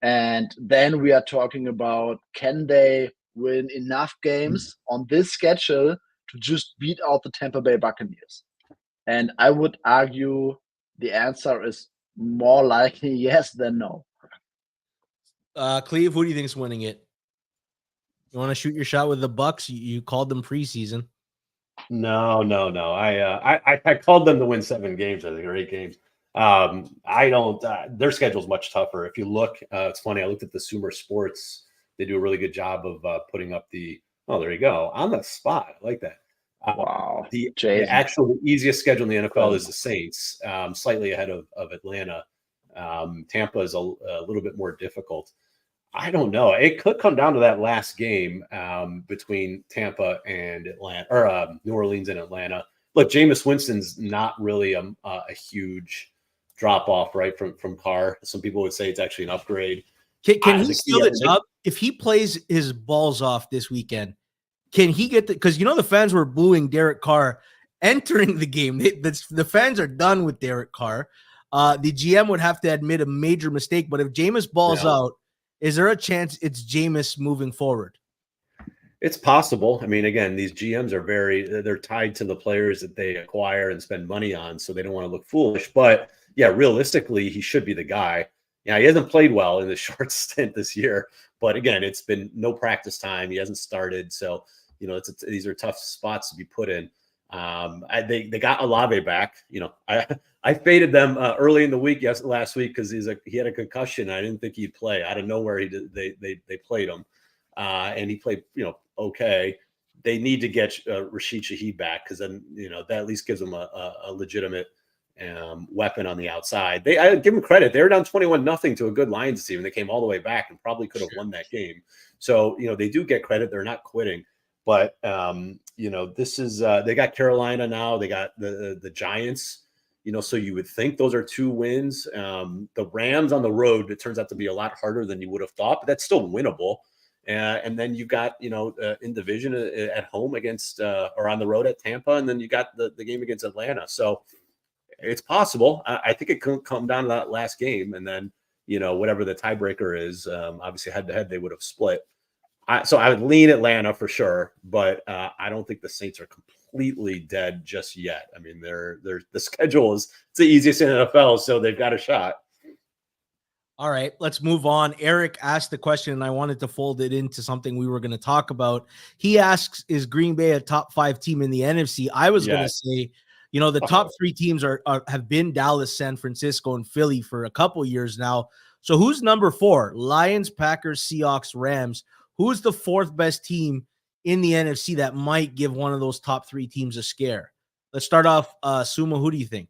And then we are talking about, can they win enough games on this schedule to just beat out the Tampa Bay Buccaneers? And I would argue the answer is more likely yes than no. Cleve, who do you think is winning it? You want to shoot your shot with the Bucks? You called them preseason. No. I called them to win 7 games, I think, or 8 games. I don't. Their schedule's much tougher. If you look, it's funny. I looked at the Sumer Sports. They do a really good job of putting up the. Oh, there you go, on the spot. I like that. Wow. The Jason. actual easiest schedule in the NFL is the Saints, slightly ahead of Atlanta. Tampa is a little bit more difficult. I don't know. It could come down to that last game between Tampa and Atlanta, or New Orleans and Atlanta. Look, Jameis Winston's not really a huge drop off, right, from Carr. Some people would say it's actually an upgrade. Can he steal the job if he plays his balls off this weekend? Can he get because the fans were booing Derek Carr entering the game. The fans are done with Derek Carr. The GM would have to admit a major mistake, but if Jameis balls out, is there a chance it's Jameis moving forward? It's possible. I mean, again, these GMs are they're tied to the players that they acquire and spend money on, so they don't want to look foolish. But yeah, realistically, he should be the guy. Yeah, he hasn't played well in the short stint this year, but again, it's been no practice time. He hasn't started, so these are tough spots to be put in. They got Olave back. I faded them early in the week last week because he had a concussion. I didn't think he'd play. Out of nowhere, they played him, and he played okay. They need to get Rashid Shaheed back because then that at least gives them a legitimate weapon on the outside. I give them credit. They were down 21-0 to a good Lions team. They came all the way back and probably could have won that game. So they do get credit. They're not quitting. But this is they got Carolina now. They got the Giants. So you would think those are 2 wins. The Rams on the road, it turns out to be a lot harder than you would have thought, but that's still winnable. And then you've got in division at home against or on the road at Tampa, and then you got the game against Atlanta. So it's possible. I think it could come down to that last game, and then whatever the tiebreaker is. Obviously, head to head, they would have split. So I would lean Atlanta for sure, but I don't think the Saints are completely dead just yet. I mean, the schedule it's the easiest in NFL, so they've got a shot. All right, let's move on. Eric asked the question, and I wanted to fold it into something we were going to talk about. He asks, is Green Bay a top 5 team in the NFC? I was going to say, the top 3 teams have been Dallas, San Francisco, and Philly for a couple years now. So who's number 4? Lions, Packers, Seahawks, Rams. Who's the 4th best team in the NFC that might give one of those top 3 teams a scare? Let's start off. Suma, who do you think?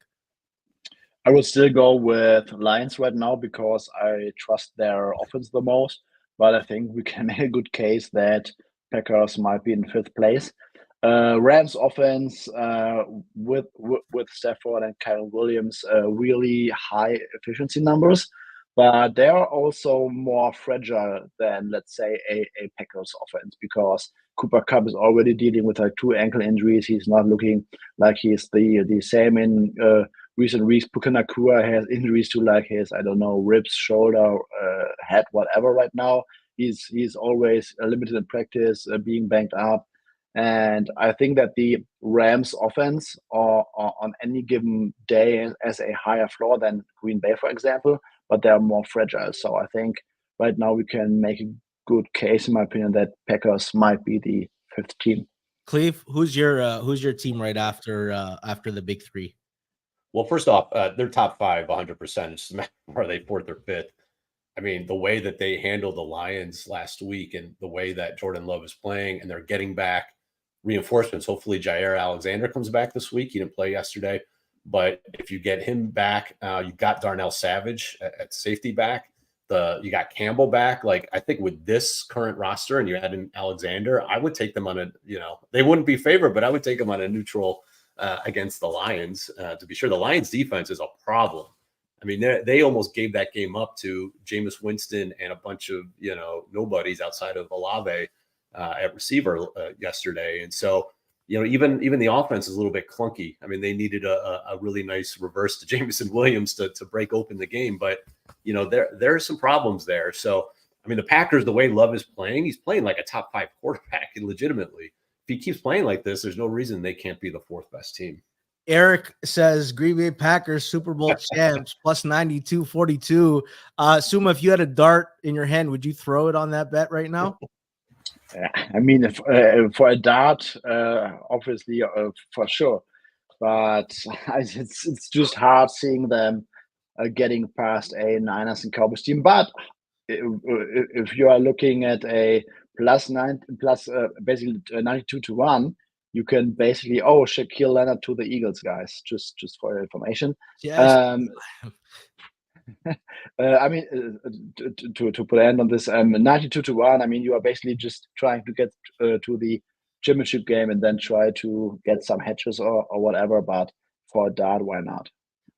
I would still go with Lions right now because I trust their offense the most. But I think we can make a good case that Packers might be in 5th place. Rams offense with Stafford and Kyle Williams, really high efficiency numbers. But they are also more fragile than, let's say, a Packers offense because Cooper Kupp is already dealing with 2 ankle injuries. He's not looking like he's the same in recent weeks. Puka Nacua has injuries to his, ribs, shoulder, head, whatever right now. He's always limited in practice, being banged up. And I think that the Rams offense are on any given day as a higher floor than Green Bay, for example, but they're more fragile. So I think right now we can make a good case, in my opinion, that Packers might be the 5th team. Cleve, who's your team right after the big 3? Well, first off, they're top 5, 100%. It's just a matter of are they 4th or 5th. I mean, the way that they handled the Lions last week and the way that Jordan Love is playing, and they're getting back reinforcements. Hopefully, Jair Alexander comes back this week. He didn't play yesterday. But if you get him back, you've got Darnell Savage at safety back. You got Campbell back. I think with this current roster and you add in Alexander, I would take them on they wouldn't be favored, but I would take them on a neutral against the Lions. To be sure, the Lions defense is a problem. I mean, they almost gave that game up to Jameis Winston and a bunch of, nobodies outside of Olave at receiver yesterday. And so, even the offense is a little bit clunky. I mean, they needed a really nice reverse to Jameson Williams to break open the game. But, there are some problems there. So, I mean, the Packers, the way Love is playing, he's playing like a top 5 quarterback, and legitimately. If he keeps playing like this, there's no reason they can't be the 4th best team. Eric says Green Bay Packers Super Bowl champs plus 92.42. Suma, if you had a dart in your hand, would you throw it on that bet right now? I mean, if, for a dart, obviously, for sure. But it's just hard seeing them getting past a Niners and Cowboys team. But if you are looking at a basically 92-1, you can basically Shaquille Leonard to the Eagles, guys. Just for your information. Yes. I mean, to put an end on this, 92-1. I mean, you are basically just trying to get to the championship game and then try to get some hedges or whatever. But for a dart, why not?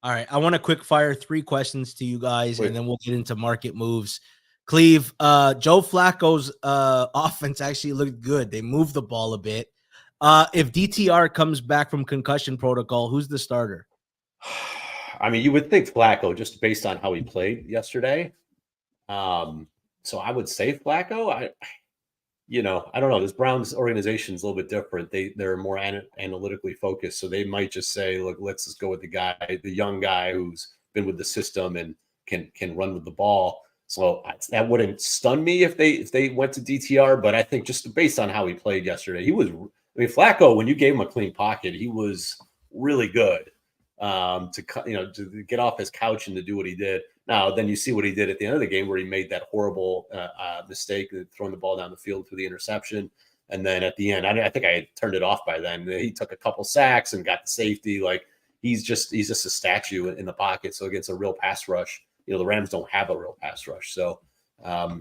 All right, I want to quick fire 3 questions to you guys, and then we'll get into market moves. Cleve, Joe Flacco's offense actually looked good. They moved the ball a bit. If DTR comes back from concussion protocol, who's the starter? I mean, you would think Flacco just based on how he played yesterday. So I would say Flacco. I don't know. This Browns organization is a little bit different. They're more analytically focused. So they might just say, look, let's just go with the young guy who's been with the system and can run with the ball. So that wouldn't stun me if they went to DTR. But I think just based on how he played yesterday, Flacco, when you gave him a clean pocket, he was really good. To get off his couch and to do what he did. Now, then you see what he did at the end of the game where he made that horrible mistake of throwing the ball down the field through the interception. And then at the end, I think I had turned it off by then. He took a couple sacks and got the safety. Like he's just a statue in the pocket. So against a real pass rush, the Rams don't have a real pass rush. So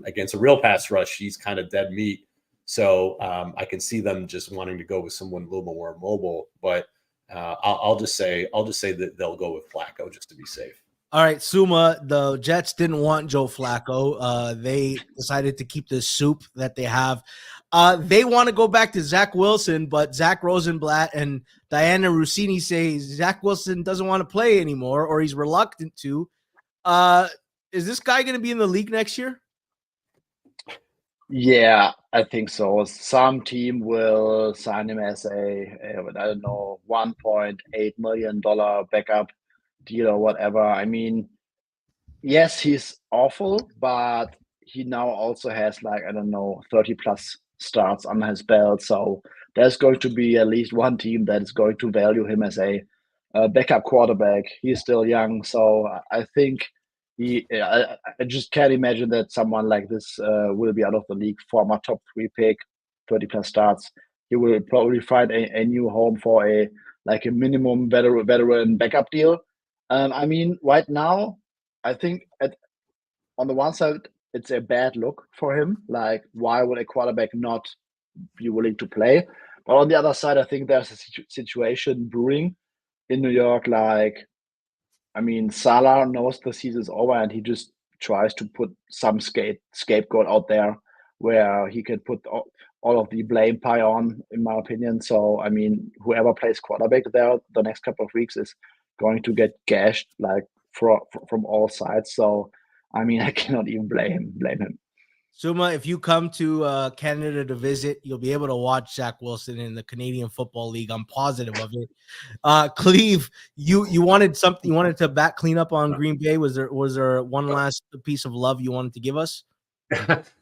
against a real pass rush, he's kind of dead meat. So I can see them just wanting to go with someone a little more mobile, but I'll just say that they'll go with Flacco just to be safe. All right, Suma, the Jets didn't want Joe Flacco. They decided to keep this soup that they have. They want to go back to Zach Wilson, but Zach Rosenblatt and Diana Rossini say Zach Wilson doesn't want to play anymore, or he's reluctant to. Is this guy going to be in the league next year? Yeah, I think so. Some team will sign him as $1.8 million backup deal or whatever. I mean, yes, he's awful, but he now also has 30 plus starts under his belt. So there's going to be at least one team that is going to value him as a backup quarterback. He's still young, so I think I just can't imagine that someone like this will be out of the league. Former top 3 pick, 30 plus starts. He will probably find a new home for a minimum veteran backup deal. I mean, right now, I think on the one side, it's a bad look for him. Like, why would a quarterback not be willing to play? But on the other side, I think there's a situation brewing in New York. Salah knows the season's over and he just tries to put some scapegoat out there where he can put all of the blame pie on, in my opinion. So, whoever plays quarterback there the next couple of weeks is going to get gashed from all sides. So, I cannot even blame him. Suma, if you come to Canada to visit, you'll be able to watch Zach Wilson in the Canadian Football League. I'm positive of it. Cleve, you wanted something. You wanted to clean up on Green Bay. Was there one last piece of love you wanted to give us?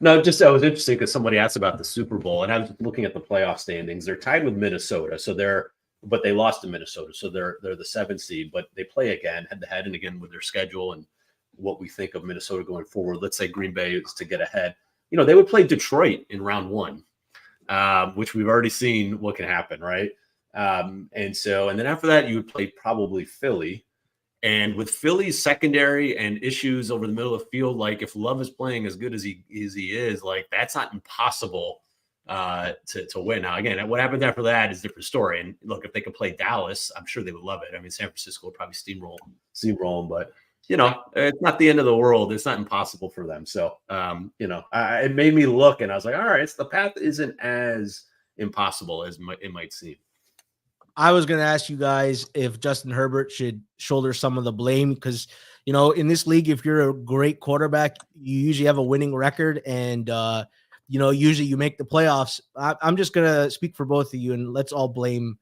No, just that was interesting because somebody asked about the Super Bowl, and I was looking at the playoff standings. They're tied with Minnesota, but they lost to Minnesota, so they're the 7th seed. But they play again head to head, and again with their schedule and what we think of Minnesota going forward. Let's say Green Bay is to get ahead. They would play Detroit in round 1, which we've already seen what can happen, right? And then after that, you would play probably Philly. And with Philly's secondary and issues over the middle of the field, if Love is playing as good as he is, that's not impossible to win. Now, again, what happens after that is a different story. And look, if they could play Dallas, I'm sure they would love it. San Francisco would probably steamroll them, but it's not the end of the world. It's not impossible for them. So, it made me look and I was like, all right, the path isn't as impossible as it might seem. I was going to ask you guys if Justin Herbert should shoulder some of the blame because, in this league, if you're a great quarterback, you usually have a winning record and, usually you make the playoffs. I'm just going to speak for both of you and let's all blame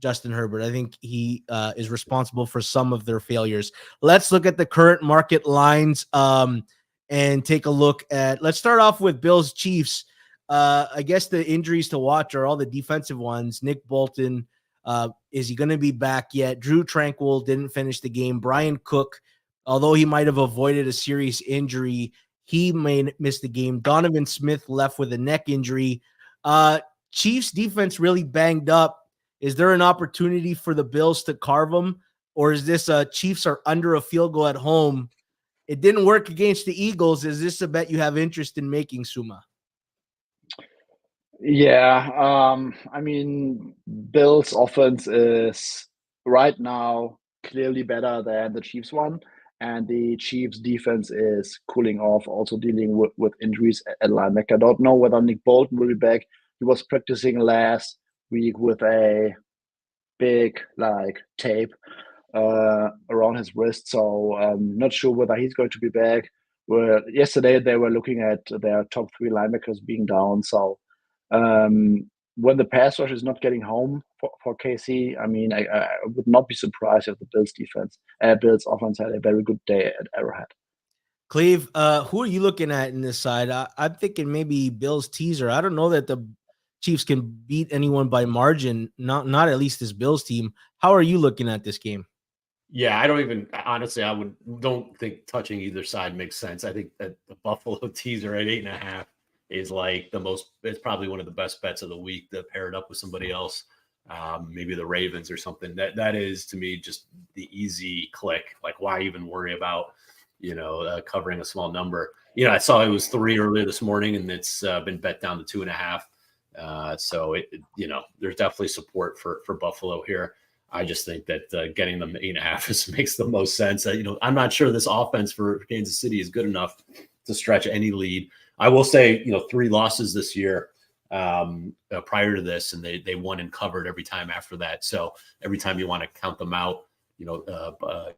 Justin Herbert. I think he is responsible for some of their failures. Let's look at the current market lines and take a look at, let's start off with Bills Chiefs. I guess the injuries to watch are all the defensive ones. Nick Bolton, is he going to be back yet? Drew Tranquil didn't finish the game. Brian Cook, although he might have avoided a serious injury, he may miss the game. Donovan Smith left with a neck injury. Chiefs defense really banged up. Is there an opportunity for the Bills to carve them? Or is this Chiefs are under a field goal at home? It didn't work against the Eagles. Is this a bet you have interest in making, Suma? Yeah, I mean, Bills' offense is right now clearly better than the Chiefs one, and the Chiefs' defense is cooling off, also dealing with injuries at linebacker. I don't know whether Nick Bolton will be back. He was practicing last week with a big tape around his wrist, so I'm not sure whether he's going to be back. Yesterday they were looking at their top 3 linebackers being down, so when the pass rush is not getting home for KC, I mean, I would not be surprised if the Bills offense had a very good day at Arrowhead. Cleve, who are you looking at in this side? I'm thinking maybe Bills teaser. I don't know that the Chiefs can beat anyone by margin, not at least this Bills team. How are you looking at this game? Yeah, I don't think touching either side makes sense. I think that the Buffalo teaser at 8.5 is it's probably one of the best bets of the week to pair it up with somebody else. Maybe the Ravens or something. That is, to me, just the easy click. Like, why even worry about, covering a small number? I saw it was 3 earlier this morning, and it's been bet down to 2.5. So there's definitely support for Buffalo here. I just think that getting them 8.5 makes the most sense. I'm not sure this offense for Kansas City is good enough to stretch any lead. I will say, 3 losses this year prior to this, and they won and covered every time after that. So every time you want to count them out,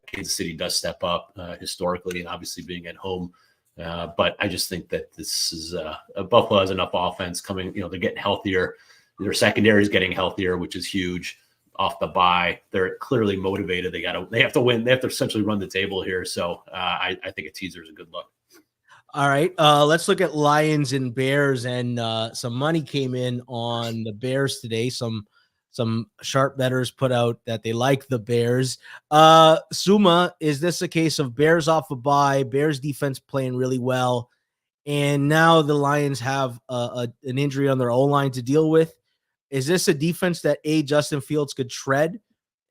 Kansas City does step up historically, and obviously being at home. But I just think that this is Buffalo has enough offense coming. They're getting healthier. Their secondary is getting healthier, which is huge. Off the bye, they're clearly motivated. They have to win. They have to essentially run the table here. So I think a teaser is a good look. All right, let's look at Lions and Bears, and some money came in on the Bears today. Some sharp bettors put out that they like the Bears. Suma, is this a case of Bears off a bye, Bears defense playing really well, and now the Lions have an injury on their O-line to deal with? Is this a defense that Justin Fields could shred,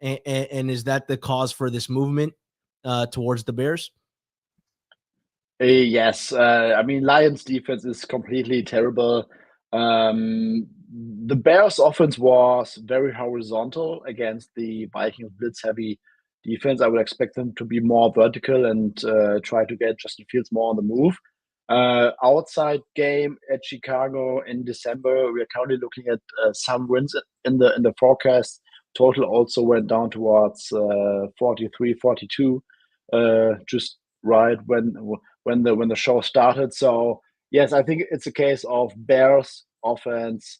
and is that the cause for this movement towards the Bears? Yes. I mean, Lions defense is completely terrible. The Bears offense was very horizontal against the Vikings blitz-heavy defense. I would expect them to be more vertical and try to get Justin Fields more on the move. Outside game at Chicago in December, we are currently looking at some wins in the forecast. Total also went down towards 43-42, just right when the show started. So yes, I think it's a case of Bears offense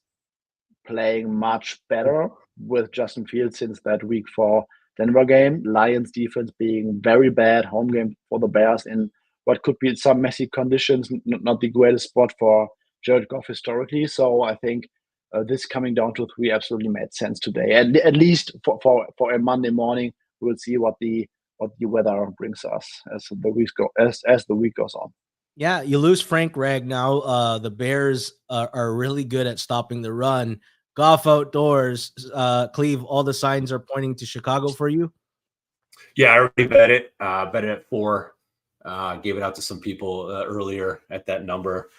playing much better with Justin Fields since that Week 4 Denver game. Lions defense being very bad. Home game for the Bears in what could be some messy conditions, not the greatest spot for Jared Goff historically. So I think this coming down to 3 absolutely made sense today. At least for a Monday morning, we'll see what the weather brings us as the week goes on. Yeah, you lose Frank Ragnow. The Bears are really good at stopping the run. Goff outdoors, Cleve, all the signs are pointing to Chicago for you? Yeah, I already bet it. Bet it at 4. Gave it out to some people earlier at that number.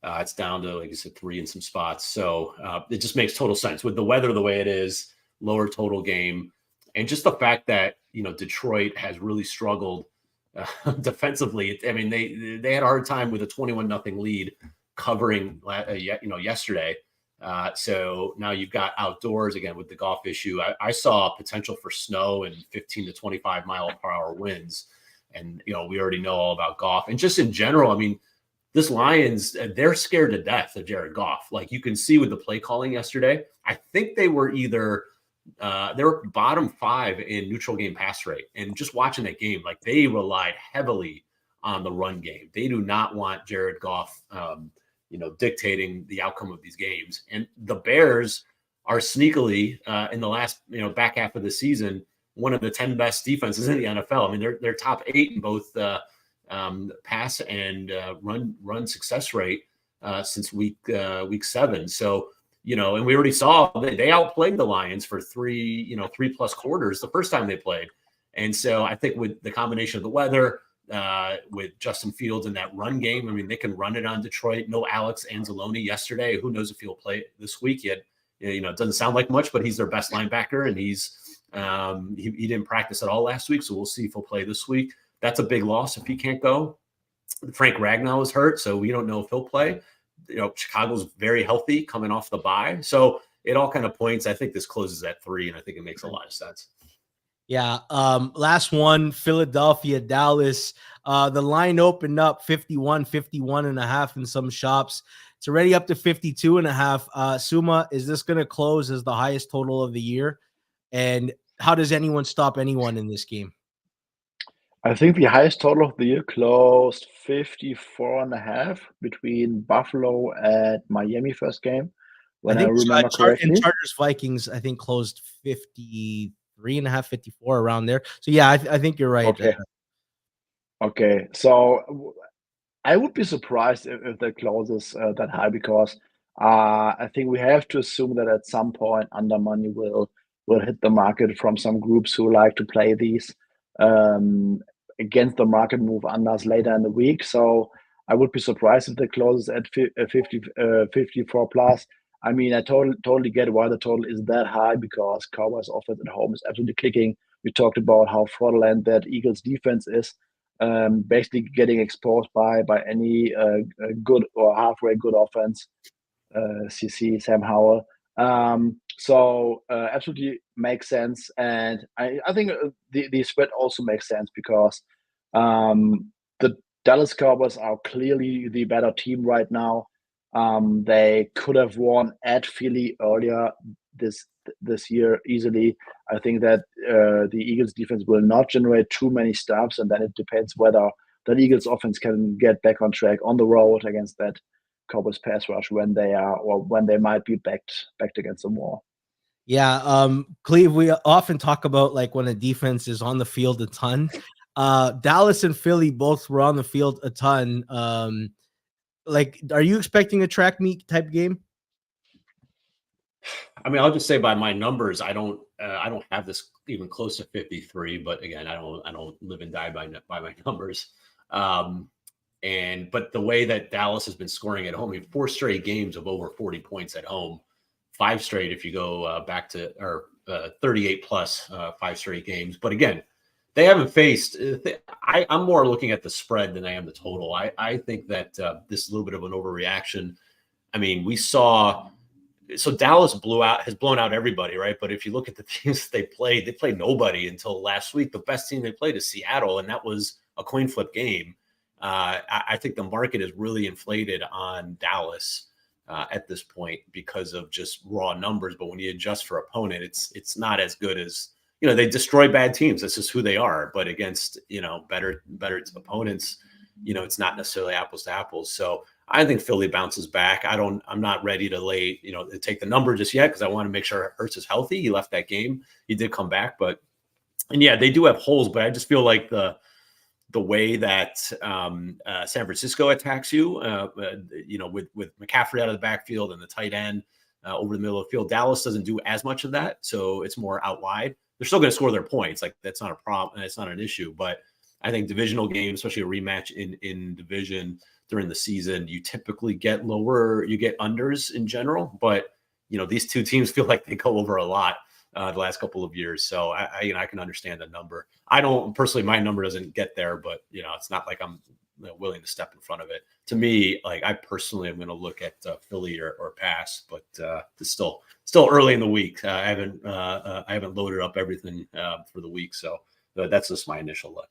It's down to, like I said, 3 in some spots. So it just makes total sense with the weather the way it is, lower total game, and just the fact that Detroit has really struggled defensively. I mean, they had a hard time with a 21-0 lead covering yesterday. So now you've got outdoors again with the Goff issue. I saw potential for snow and 15 to 25 mile per hour winds. And, we already know all about Goff. And just in general, I mean, this Lions, they're scared to death of Jared Goff. Like you can see with the play calling yesterday, I think they were either they were bottom 5 in neutral game pass rate. And just watching that game, like they relied heavily on the run game. They do not want Jared Goff, dictating the outcome of these games. And the Bears are sneakily in the last, back half of the season, one of the 10 best defenses in the NFL. I mean, they're top 8 in both pass and run success rate since week 7. So, and we already saw they outplayed the Lions for 3+ quarters the first time they played. And so I think with the combination of the weather, with Justin Fields in that run game, I mean, they can run it on Detroit. No Alex Anzalone yesterday. Who knows if he'll play this week yet? It doesn't sound like much, but he's their best linebacker, and he didn't practice at all last week, so we'll see if he'll play this week. That's a big loss if he can't go. Frank Ragnow is hurt, so we don't know if he'll play. Chicago's very healthy coming off the bye, so it all kind of points. I think this closes at 3, and I think it makes a lot of sense. Yeah. Last one, Philadelphia, Dallas. The line opened up 51.5 in some shops. It's already up to 52.5. Suma, is this going to close as the highest total of the year? And how does anyone stop anyone in this game? I think the highest total of the year closed 54.5 between Buffalo and Miami first game. When I remember correctly, and Chargers Vikings, I think closed 53.5, 54 around there. So yeah, I think you're right. Okay. So I would be surprised if that closes that high, because I think we have to assume that at some point under money will hit the market from some groups who like to play these against the market move unders later in the week. So I would be surprised if the closes at 54 plus. I mean, I totally get why the total is that high, because Cowboys offense at home is absolutely clicking. We talked about how fraudulent that Eagles defense is, basically getting exposed by any good or halfway good offense. CC, Sam Howell. So absolutely makes sense. And I think the spread also makes sense, because the Dallas Cowboys are clearly the better team right now. They could have won at Philly earlier this year easily. I think that the Eagles defense will not generate too many stops, and then it depends whether the Eagles offense can get back on track on the road against that Cowboys pass rush when they might be backed against the wall. Yeah, Cleve, we often talk about like when a defense is on the field a ton. Dallas and Philly both were on the field a ton. Are you expecting a track meet type game? I mean, I'll just say by my numbers, I don't have this even close to 53, but again, I don't live and die by my numbers. But the way that Dallas has been scoring at home, I mean, 4 straight games of over 40 points at home, 5 straight if you go back to, or 38 plus 5 straight games. But again, they haven't faced. I'm more looking at the spread than I am the total. I think that this is a little bit of an overreaction. I mean, we saw. So Dallas has blown out everybody, right? But if you look at the teams they played nobody until last week. The best team they played is Seattle, and that was a coin flip game. I think the market is really inflated on Dallas at this point because of just raw numbers. But when you adjust for opponent, it's not as good as, they destroy bad teams. That's just who they are. But against, better opponents, it's not necessarily apples to apples. So I think Philly bounces back. I'm not ready to take the number just yet, because I want to make sure Hurts is healthy. He left that game. He did come back, and yeah, they do have holes, but I just feel like the way that San Francisco attacks you, with McCaffrey out of the backfield and the tight end over the middle of the field, Dallas doesn't do as much of that. So it's more out wide. They're still going to score their points. Like, that's not a problem. That's not an issue. But I think divisional games, especially a rematch in division during the season, you typically get lower, you get unders in general. But, these two teams feel like they go over a lot the last couple of years. So I can understand the number. I don't personally, my number doesn't get there, but it's not like I'm willing to step in front of it. To me, like, I personally am going to look at Philly or pass, but it's still early in the week. I haven't loaded up everything for the week. So that's just my initial look.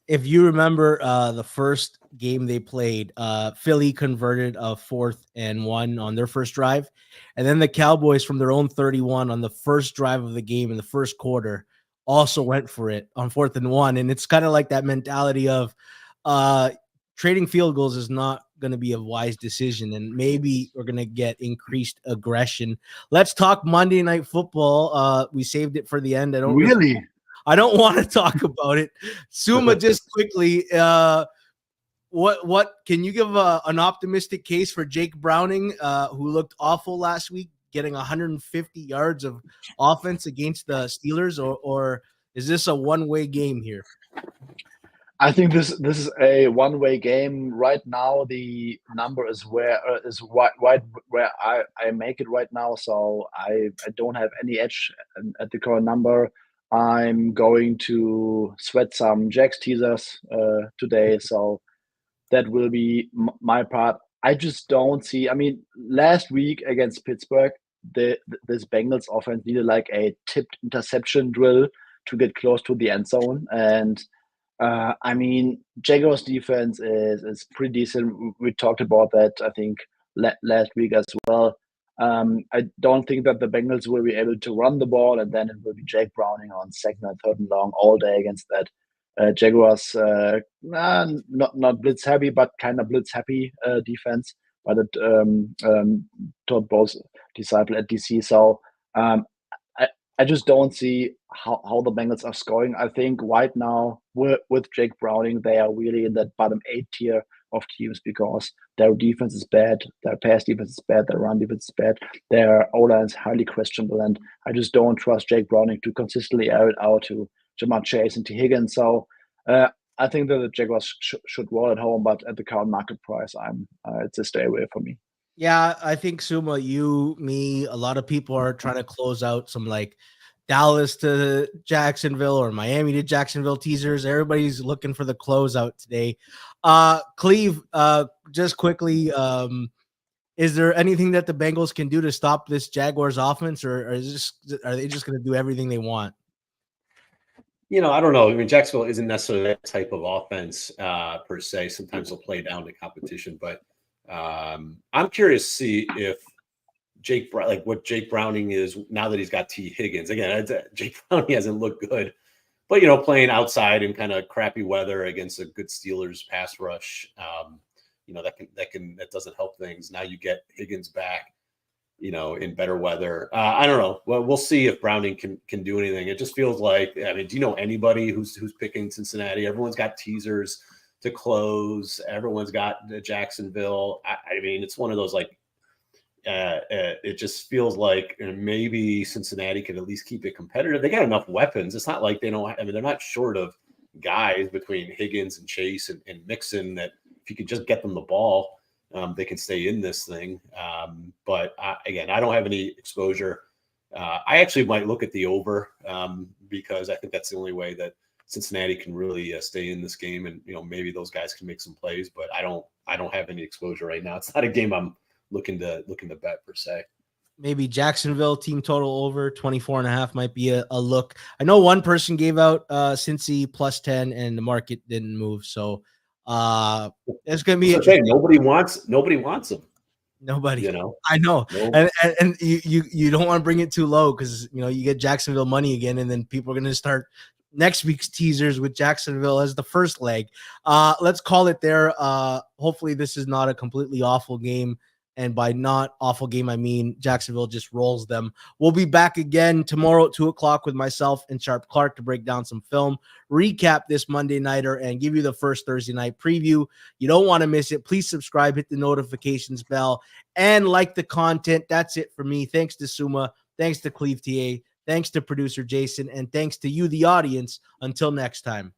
if you remember the first game they played, Philly converted a 4th and 1 on their first drive. And then the Cowboys from their own 31 on the first drive of the game in the first quarter also went for it on 4th and 1. And it's kind of like that mentality of trading field goals is not going to be a wise decision. And maybe we're going to get increased aggression. Let's talk Monday Night Football. We saved it for the end. I don't want to talk about it. Suma, just quickly, what can you give an optimistic case for Jake Browning, who looked awful last week, getting 150 yards of offense against the Steelers, or is this a one-way game here? I think this is a one-way game right now. The number is right where I make it right now, so I don't have any edge at the current number. I'm going to sweat some JAX teasers today, so that will be my part. I just don't see. I mean, last week against Pittsburgh, this Bengals offense needed like a tipped interception drill to get close to the end zone, and I mean, Jaguars defense is pretty decent. We talked about that, I think, last week as well. I don't think that the Bengals will be able to run the ball, and then it will be Jake Browning on 2nd and 3rd and long all day against that Jaguars, not blitz heavy, but kind of blitz happy defense by the Todd Bowles disciple at DC. So I just don't see how the Bengals are scoring. I think right now with Jake Browning, they are really in that bottom 8 tier of teams because their defense is bad, their pass defense is bad, their run defense is bad, their O-line is highly questionable, and I just don't trust Jake Browning to consistently air it out to Jamar Chase and T. Higgins. So I think that the Jaguars should roll at home, but at the current market price, it's a stay away for me. Yeah, I think Suma, you, me, a lot of people are trying to close out some like Dallas to Jacksonville or Miami to Jacksonville teasers. Everybody's looking for the closeout today. Cleve, just quickly, is there anything that the Bengals can do to stop this Jaguars offense, or are they just going to do everything they want? I don't know. I mean, Jacksonville isn't necessarily that type of offense per se. Sometimes they'll play down to competition, but I'm curious to see if what Jake Browning is now that he's got T. Higgins. Again, Jake Browning hasn't looked good, but playing outside in kind of crappy weather against a good Steelers pass rush, that doesn't help things. Now you get Higgins back, in better weather. I don't know. Well, we'll see if Browning can do anything. It just feels like, I mean, do you know anybody who's picking Cincinnati? Everyone's got teasers to close. Everyone's got Jacksonville. I mean, it's one of those like, it just feels like maybe Cincinnati could at least keep it competitive. They got enough weapons. It's not like they don't. I mean, they're not short of guys between Higgins and Chase and Mixon that if you could just get them the ball, they can stay in this thing. But again, I don't have any exposure. I actually might look at the over because I think that's the only way that Cincinnati can really stay in this game, and maybe those guys can make some plays. But I don't have any exposure right now. It's not a game I'm looking to bet per se. Maybe Jacksonville team total over 24.5 might be a look. I know one person gave out Cincy +10 and the market didn't move. So it's going to be okay. Nobody wants them. Nobody, I know. Nope. And you don't want to bring it too low because, you get Jacksonville money again. And then people are going to start next week's teasers with Jacksonville as the first leg. Let's call it there. Hopefully this is not a completely awful game. And by not awful game, I mean Jacksonville just rolls them. We'll be back again tomorrow at 2:00 with myself and Sharp Clark to break down some film, recap this Monday nighter, and give you the first Thursday night preview. You don't want to miss it. Please subscribe, hit the notifications bell, and like the content. That's it for me. Thanks to Suma. Thanks to Cleve TA. Thanks to producer Jason. And thanks to you, the audience. Until next time.